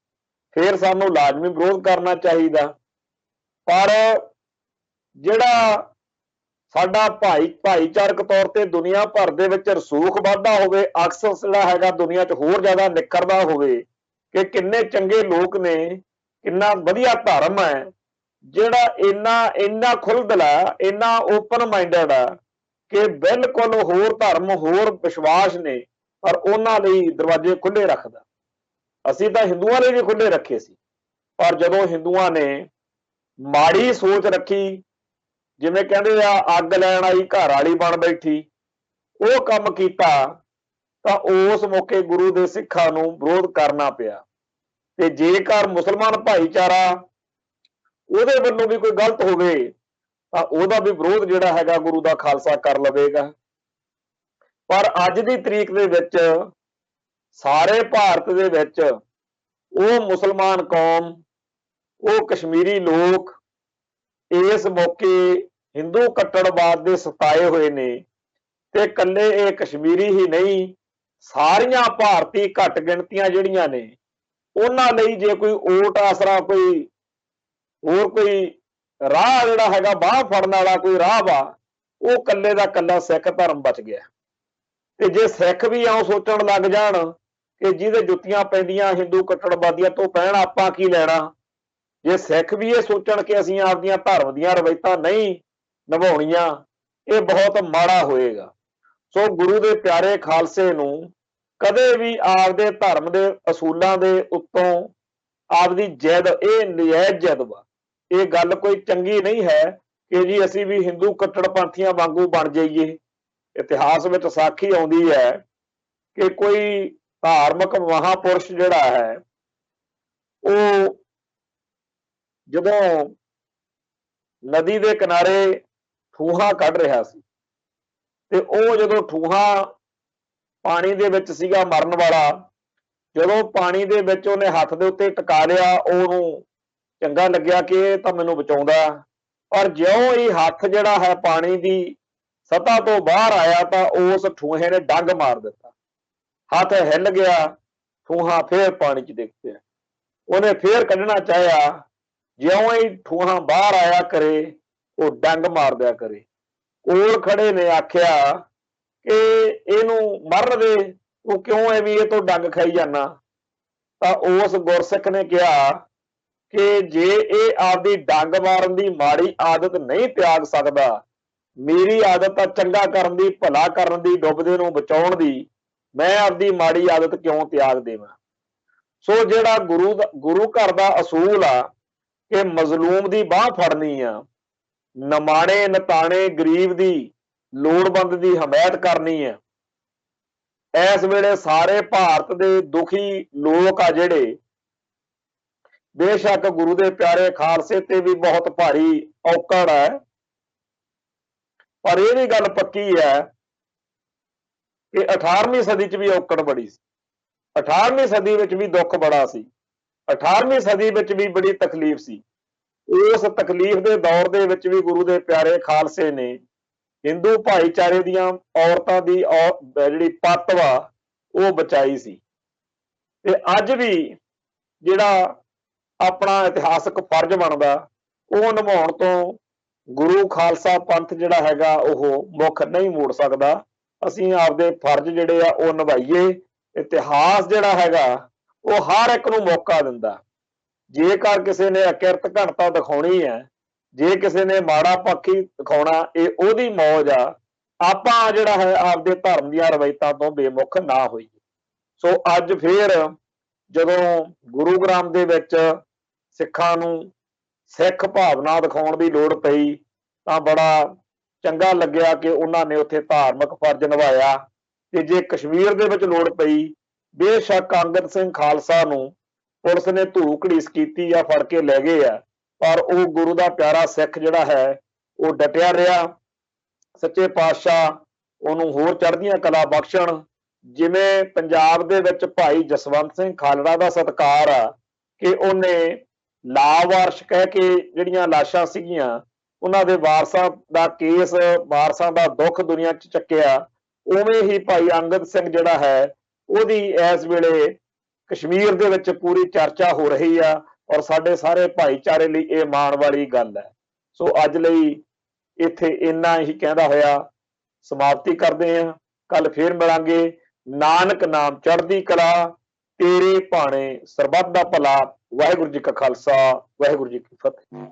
ਫਿਰ ਸਾਨੂੰ ਲਾਜ਼ਮੀ ਵਿਰੋਧ ਕਰਨਾ ਚਾਹੀਦਾ। ਪਰ ਜਿਹੜਾ ਸਾਡਾ ਭਾਈਚਾਰਕ ਤੌਰ ਤੇ ਦੁਨੀਆ ਭਰ ਦੇ ਵਿੱਚ ਰਸੂਖ ਵੱਧਦਾ ਹੋਵੇ, ਅਕਸਰ ਜਿਹੜਾ ਹੈਗਾ ਦੁਨੀਆ 'ਚ ਹੋਰ ਜ਼ਿਆਦਾ ਨਿਖਰਦਾ ਹੋਵੇ ਕਿ ਕਿੰਨੇ ਚੰਗੇ ਲੋਕ ਨੇ, ਕਿੰਨਾ ਵਧੀਆ ਧਰਮ ਹੈ ਜਿਹੜਾ ਇੰਨਾ ਖੁੱਲ੍ਹਦਿਲਾ, ਇੰਨਾ ਓਪਨ ਮਾਈਂਡਡ ਆ ਕਿ ਬਿਲਕੁਲ ਹੋਰ ਧਰਮ, ਹੋਰ ਵਿਸ਼ਵਾਸ ਨੇ ਪਰ ਉਹਨਾਂ ਲਈ ਦਰਵਾਜ਼ੇ ਖੁੱਲ੍ਹੇ ਰੱਖਦਾ। ਅਸੀਂ ਤਾਂ ਹਿੰਦੂਆਂ ਲਈ ਵੀ ਖੁੱਲੇ ਰੱਖੇ ਸੀ, ਪਰ ਜਦੋਂ ਹਿੰਦੂਆਂ ਨੇ ਮਾੜੀ ਸੋਚ ਰੱਖੀ, ਜਿਵੇਂ ਕਹਿੰਦੇ ਆ ਅੱਗ ਲੈਣ ਆਈ ਘਰ ਵਾਲੀ ਬਣ ਬੈਠੀ, ਉਹ ਕੰਮ ਕੀਤਾ, ਤਾਂ ਉਸ ਮੌਕੇ ਗੁਰੂ ਦੇ ਸਿੱਖਾਂ ਨੂੰ ਵਿਰੋਧ ਕਰਨਾ ਪਿਆ। ਤੇ ਜੇਕਰ ਮੁਸਲਮਾਨ ਭਾਈਚਾਰਾ ਉਹਦੇ ਵੱਲੋਂ ਵੀ ਕੋਈ ਗਲਤ ਹੋਵੇ ਤਾਂ ਉਹਦਾ ਵੀ ਵਿਰੋਧ ਜਿਹੜਾ ਹੈਗਾ ਗੁਰੂ ਦਾ ਖਾਲਸਾ ਕਰ ਲਵੇਗਾ। ਪਰ ਅੱਜ ਦੀ ਤਰੀਕ ਦੇ ਵਿੱਚ ਸਾਰੇ ਭਾਰਤ ਦੇ ਵਿੱਚ ਉਹ ਮੁਸਲਮਾਨ ਕੌਮ, ਉਹ ਕਸ਼ਮੀਰੀ ਲੋਕ ਇਸ ਮੌਕੇ ਹਿੰਦੂ ਕੱਟੜਵਾਦ ਦੇ ਸਤਾਏ ਹੋਏ ਨੇ। ਤੇ ਇਕੱਲੇ ਇਹ ਕਸ਼ਮੀਰੀ ਹੀ ਨਹੀਂ, ਸਾਰੀਆਂ ਭਾਰਤੀ ਘੱਟ ਗਿਣਤੀਆਂ ਜਿਹੜੀਆਂ ਨੇ ਉਹਨਾਂ ਲਈ ਜੇ ਕੋਈ ਓਟ ਆਸਰਾ, ਕੋਈ ਹੋਰ ਕੋਈ ਰਾਹ ਜਿਹੜਾ ਹੈਗਾ ਬਾਹ ਫੜਨ ਵਾਲਾ ਕੋਈ ਰਾਹ ਵਾ, ਉਹ ਕੱਲੇ ਦਾ ਕੱਲਾ ਸਿੱਖ ਧਰਮ ਬਚ ਗਿਆ। ਤੇ ਜੇ ਸਿੱਖ ਵੀ ਆਉਂ ਸੋਚਣ ਲੱਗ ਜਾਣ ਕਿ ਜਿਹਦੇ ਜੁੱਤੀਆਂ ਪੈਂਦੀਆਂ ਹਿੰਦੂ ਕੱਟੜਵਾਦੀਆਂ ਤੋਂ ਪੈਣ, ਆਪਾਂ ਕੀ ਲੈਣਾ, ਜੇ ਸਿੱਖ ਵੀ ਇਹ ਸੋਚਣ ਕਿ ਅਸੀਂ ਆਪਦੀਆਂ ਧਰਮ ਦੀਆਂ ਰਵਾਇਤਾਂ ਨਹੀਂ ਨਿਭਾਉਣੀਆਂ, ਇਹ ਬਹੁਤ ਮਾੜਾ ਹੋਏਗਾ। ਸੋ ਗੁਰੂ ਦੇ ਪਿਆਰੇ ਖਾਲਸੇ ਨੂੰ ਕਦੇ ਵੀ ਆਪਦੇ ਧਰਮ ਦੇ ਅਸੂਲਾਂ ਦੇ ਉੱਤੋਂ ਆਪਦੀ ਜਿੱਦ, ਇਹ ਨਜਾਇਜ਼ ਜਿੱਦ ਵਾ, ਇਹ ਗੱਲ ਕੋਈ ਚੰਗੀ ਨਹੀਂ ਹੈ ਕਿ ਜੀ ਅਸੀਂ ਵੀ ਹਿੰਦੂ ਕੱਟੜਪੰਥੀਆਂ ਵਾਂਗੂ ਬਣ ਜਾਈਏ। ਇਤਿਹਾਸ ਵਿੱਚ ਸਾਖੀ ਆਉਂਦੀ ਹੈ ਕਿ ਕੋਈ ਧਾਰਮਿਕ ਮਹਾਪੁਰਸ਼ ਜਿਹੜਾ ਹੈ, ਉਹ ਜਦੋਂ ਨਦੀ ਦੇ ਕਿਨਾਰੇ ਠੂਹਾਂ ਕੱਢ ਰਿਹਾ ਸੀ, ਤੇ ਉਹ ਜਦੋਂ ਠੂਹਾਂ ਪਾਣੀ ਦੇ ਵਿੱਚ ਸੀਗਾ ਮਰਨ ਵਾਲਾ, ਜਦੋਂ ਪਾਣੀ ਦੇ ਵਿੱਚ ਉਹਨੇ ਹੱਥ ਦੇ ਉੱਤੇ ਟਿਕਾ ਲਿਆ, ਉਹਨੂੰ ਚੰਗਾ ਲੱਗਿਆ ਕਿ ਇਹ ਤਾਂ ਮੈਨੂੰ ਬਚਾਉਂਦਾ, ਪਰ ਜਿਉਂ ਹੀ ਹੱਥ ਜਿਹੜਾ ਹੈ ਪਾਣੀ ਦੀ ਸਤ੍ਹਾ ਤੋਂ ਬਾਹਰ ਆਇਆ ਤਾਂ ਉਸ ਠੂਹੇ ਨੇ ਡੰਗ ਮਾਰ ਦਿੱਤਾ, ਹੱਥ ਹਿੱਲ ਗਿਆ, ਠੂਹਾ ਫੇਰ ਪਾਣੀ 'ਚ ਡਿੱਗ ਪਿਆ। ਉਹਨੇ ਫੇਰ ਕੱਢਣਾ ਚਾਹਿਆ, ਜਿਉਂ ਹੀ ਠੂਹਾ ਬਾਹਰ ਆਇਆ ਕਰੇ ਉਹ ਡੰਗ ਮਾਰ ਦਿਆ ਕਰੇ। ਕੋਲ ਖੜੇ ਨੇ ਆਖਿਆ ਕਿ ਇਹਨੂੰ ਮਰਨ ਦੇ, ਉਹ ਕਿਉਂ ਐਵੇਂ ਇਹ ਤੋਂ ਡੰਗ ਖਾਈ ਜਾਣਾ। ਤਾਂ ਉਸ ਗੁਰਸਿੱਖ ਨੇ ਕਿਹਾ ਕਿ ਜੇ ਇਹ ਆਪਦੀ ਡੰਗ ਮਾਰਨ ਦੀ ਮਾੜੀ ਆਦਤ ਨਹੀਂ ਤਿਆਗ ਸਕਦਾ, ਮੇਰੀ ਆਦਤ ਤਾਂ ਚੰਗਾ ਕਰਨ ਦੀ, ਭਲਾ ਕਰਨ ਦੀ, ਡੁੱਬਦੇ ਨੂੰ ਬਚਾਉਣ ਦੀ, ਮੈਂ ਆਪਦੀ ਮਾੜੀ ਆਦਤ ਕਿਉਂ ਤਿਆਗ ਦੇਵਾਂ। ਸੋ ਜਿਹੜਾ ਗੁਰੂ ਘਰ ਦਾ ਅਸੂਲ ਆ ਕਿ ਮਜ਼ਲੂਮ ਦੀ ਬਾਹ ਫੜਨੀ ਆ, ਨਮਾਣੇ ਨਤਾਣੇ ਗਰੀਬ ਦੀ, ਲੋੜਵੰਦ ਦੀ ਹਮਾਇਤ ਕਰਨੀ ਹੈ। ਇਸ ਵੇਲੇ ਸਾਰੇ ਭਾਰਤ ਦੇ ਦੁਖੀ ਲੋਕ ਆ ਜਿਹੜੇ, ਬੇਸ਼ੱਕ ਗੁਰੂ ਦੇ ਪਿਆਰੇ ਖਾਲਸੇ ਤੇ ਵੀ ਬਹੁਤ ਭਾਰੀ ਔਕੜ ਹੈ, ਪਰ ਇਹ ਵੀ ਗੱਲ ਪੱਕੀ ਹੈ ਕਿ 18ਵੀਂ ਸਦੀ 'ਚ ਵੀ ਔਕੜ ਬੜੀ ਸੀ, 18ਵੀਂ ਸਦੀ ਵਿੱਚ ਵੀ ਦੁੱਖ ਬੜਾ ਸੀ, 18ਵੀਂ ਸਦੀ ਵਿੱਚ ਵੀ ਬੜੀ ਤਕਲੀਫ ਸੀ। ਉਸ ਤਕਲੀਫ ਦੇ ਦੌਰ ਦੇ ਵਿੱਚ ਵੀ ਗੁਰੂ ਦੇ ਪਿਆਰੇ ਖਾਲਸੇ ਨੇ ਹਿੰਦੂ ਭਾਈਚਾਰੇ ਦੀਆਂ ਔਰਤਾਂ ਦੀ ਜਿਹੜੀ ਪੱਤ ਵਾ ਉਹ ਬਚਾਈ ਸੀ। ਤੇ ਅੱਜ ਵੀ ਜਿਹੜਾ ਆਪਣਾ ਇਤਿਹਾਸਕ ਫਰਜ਼ ਬਣਦਾ ਉਹ ਨਿਭਾਉਣ ਤੋਂ ਗੁਰੂ ਖਾਲਸਾ ਪੰਥ ਜਿਹੜਾ ਹੈਗਾ ਉਹ ਮੁੱਖ ਨਹੀਂ ਮੋੜ ਸਕਦਾ। ਅਸੀਂ ਆਪਦੇ ਫਰਜ਼ ਜਿਹੜੇ ਆ ਉਹ ਨਿਭਾਈਏ। ਇਤਿਹਾਸ ਜਿਹੜਾ ਹੈਗਾ ਉਹ ਹਰ ਇੱਕ ਨੂੰ ਮੌਕਾ ਦਿੰਦਾ। ਜੇਕਰ ਕਿਸੇ ਨੇ ਅਕਿਰਤ ਘਣਤਾ ਦਿਖਾਉਣੀ ਹੈ, ਜੇ ਕਿਸੇ ਨੇ ਮਾੜਾ ਪੱਖੀ ਦਿਖਾਉਣਾ, ਇਹ ਉਹਦੀ ਮੌਜ ਆ। ਆਪਾਂ ਜਿਹੜਾ ਹੈ ਆਪਦੇ ਧਰਮ ਦੀਆਂ ਰਵਾਇਤਾਂ ਤੋਂ ਬੇਮੁਖ ਨਾ ਹੋਈਏ। ਸੋ ਅੱਜ ਫੇਰ ਜਦੋਂ ਗੁਰੂ ਗ੍ਰੰਥ ਦੇ ਵਿੱਚ ਸਿੱਖਾਂ ਨੂੰ ਸਿੱਖ ਭਾਵਨਾ ਦਿਖਾਉਣ ਦੀ ਲੋੜ ਪਈ ਤਾਂ ਬੜਾ ਚੰਗਾ ਲੱਗਿਆ ਕਿ ਉਹਨਾਂ ਨੇ ਉੱਥੇ ਧਾਰਮਿਕ ਫਰਜ਼ ਨਿਭਾਇਆ। ਤੇ ਜੇ ਕਸ਼ਮੀਰ ਦੇ ਵਿੱਚ ਲੋੜ ਪਈ, ਬੇਸ਼ੱਕ ਅੰਗਦ ਸਿੰਘ ਖਾਲਸਾ ਨੂੰ ਪੁਲਿਸ ਨੇ ਧੂ ਘੜੀਸ ਕੀਤੀ ਜਾਂ ਫੜ ਕੇ ਲੈ ਗਏ ਆ, ਪਰ ਉਹ ਗੁਰੂ ਦਾ ਪਿਆਰਾ ਸਿੱਖ ਜਿਹੜਾ ਹੈ ਉਹ ਡਟਿਆ ਰਿਹਾ। ਸੱਚੇ ਪਾਤਸ਼ਾਹ ਉਹਨੂੰ ਹੋਰ ਚੜ੍ਹਦੀਆਂ ਕਲਾ ਬਖਸ਼ਣ। ਜਿਵੇਂ ਪੰਜਾਬ ਦੇ ਵਿੱਚ ਭਾਈ ਜਸਵੰਤ ਸਿੰਘ ਖਾਲੜਾ ਦਾ ਸਤਿਕਾਰ ਆ ਕਿ ਉਹਨੇ ਲਾਵਾਰਸ਼ ਕਹਿ ਕੇ ਜਿਹੜੀਆਂ ਲਾਸ਼ਾਂ ਸੀਗੀਆਂ ਉਹਨਾਂ ਦੇ ਵਾਰਸਾਂ ਦਾ ਕੇਸ, ਵਾਰਸਾਂ ਦਾ ਦੁੱਖ ਦੁਨੀਆ 'ਚ ਚੱਕਿਆ, ਉਵੇਂ ਹੀ ਭਾਈ ਅੰਗਦ ਸਿੰਘ ਜਿਹੜਾ ਹੈ ਉਹਦੀ ਇਸ ਵੇਲੇ ਕਸ਼ਮੀਰ ਦੇ ਵਿੱਚ ਪੂਰੀ ਚਰਚਾ ਹੋ ਰਹੀ ਆ। ਔਰ ਸਾਡੇ ਸਾਰੇ ਭਾਈਚਾਰੇ ਲਈ ਇਹ ਮਾਣ ਵਾਲੀ ਗੱਲ ਹੈ। ਸੋ ਅੱਜ ਲਈ ਇੱਥੇ ਇੰਨਾ ਹੀ ਕਹਿੰਦਾ ਹੋਇਆ ਸਮਾਪਤੀ ਕਰਦੇ ਹਾਂ। ਕੱਲ ਫੇਰ ਮਿਲਾਂਗੇ। ਨਾਨਕ ਨਾਮ ਚੜ੍ਹਦੀ ਕਲਾ, ਤੇਰੇ ਭਾਣੇ ਸਰਬੱਤ ਦਾ ਭਲਾ। ਵਾਹਿਗੁਰੂ ਜੀ ਕਾ ਖਾਲਸਾ, ਵਾਹਿਗੁਰੂ ਜੀ ਕੀ ਫਤਿਹ।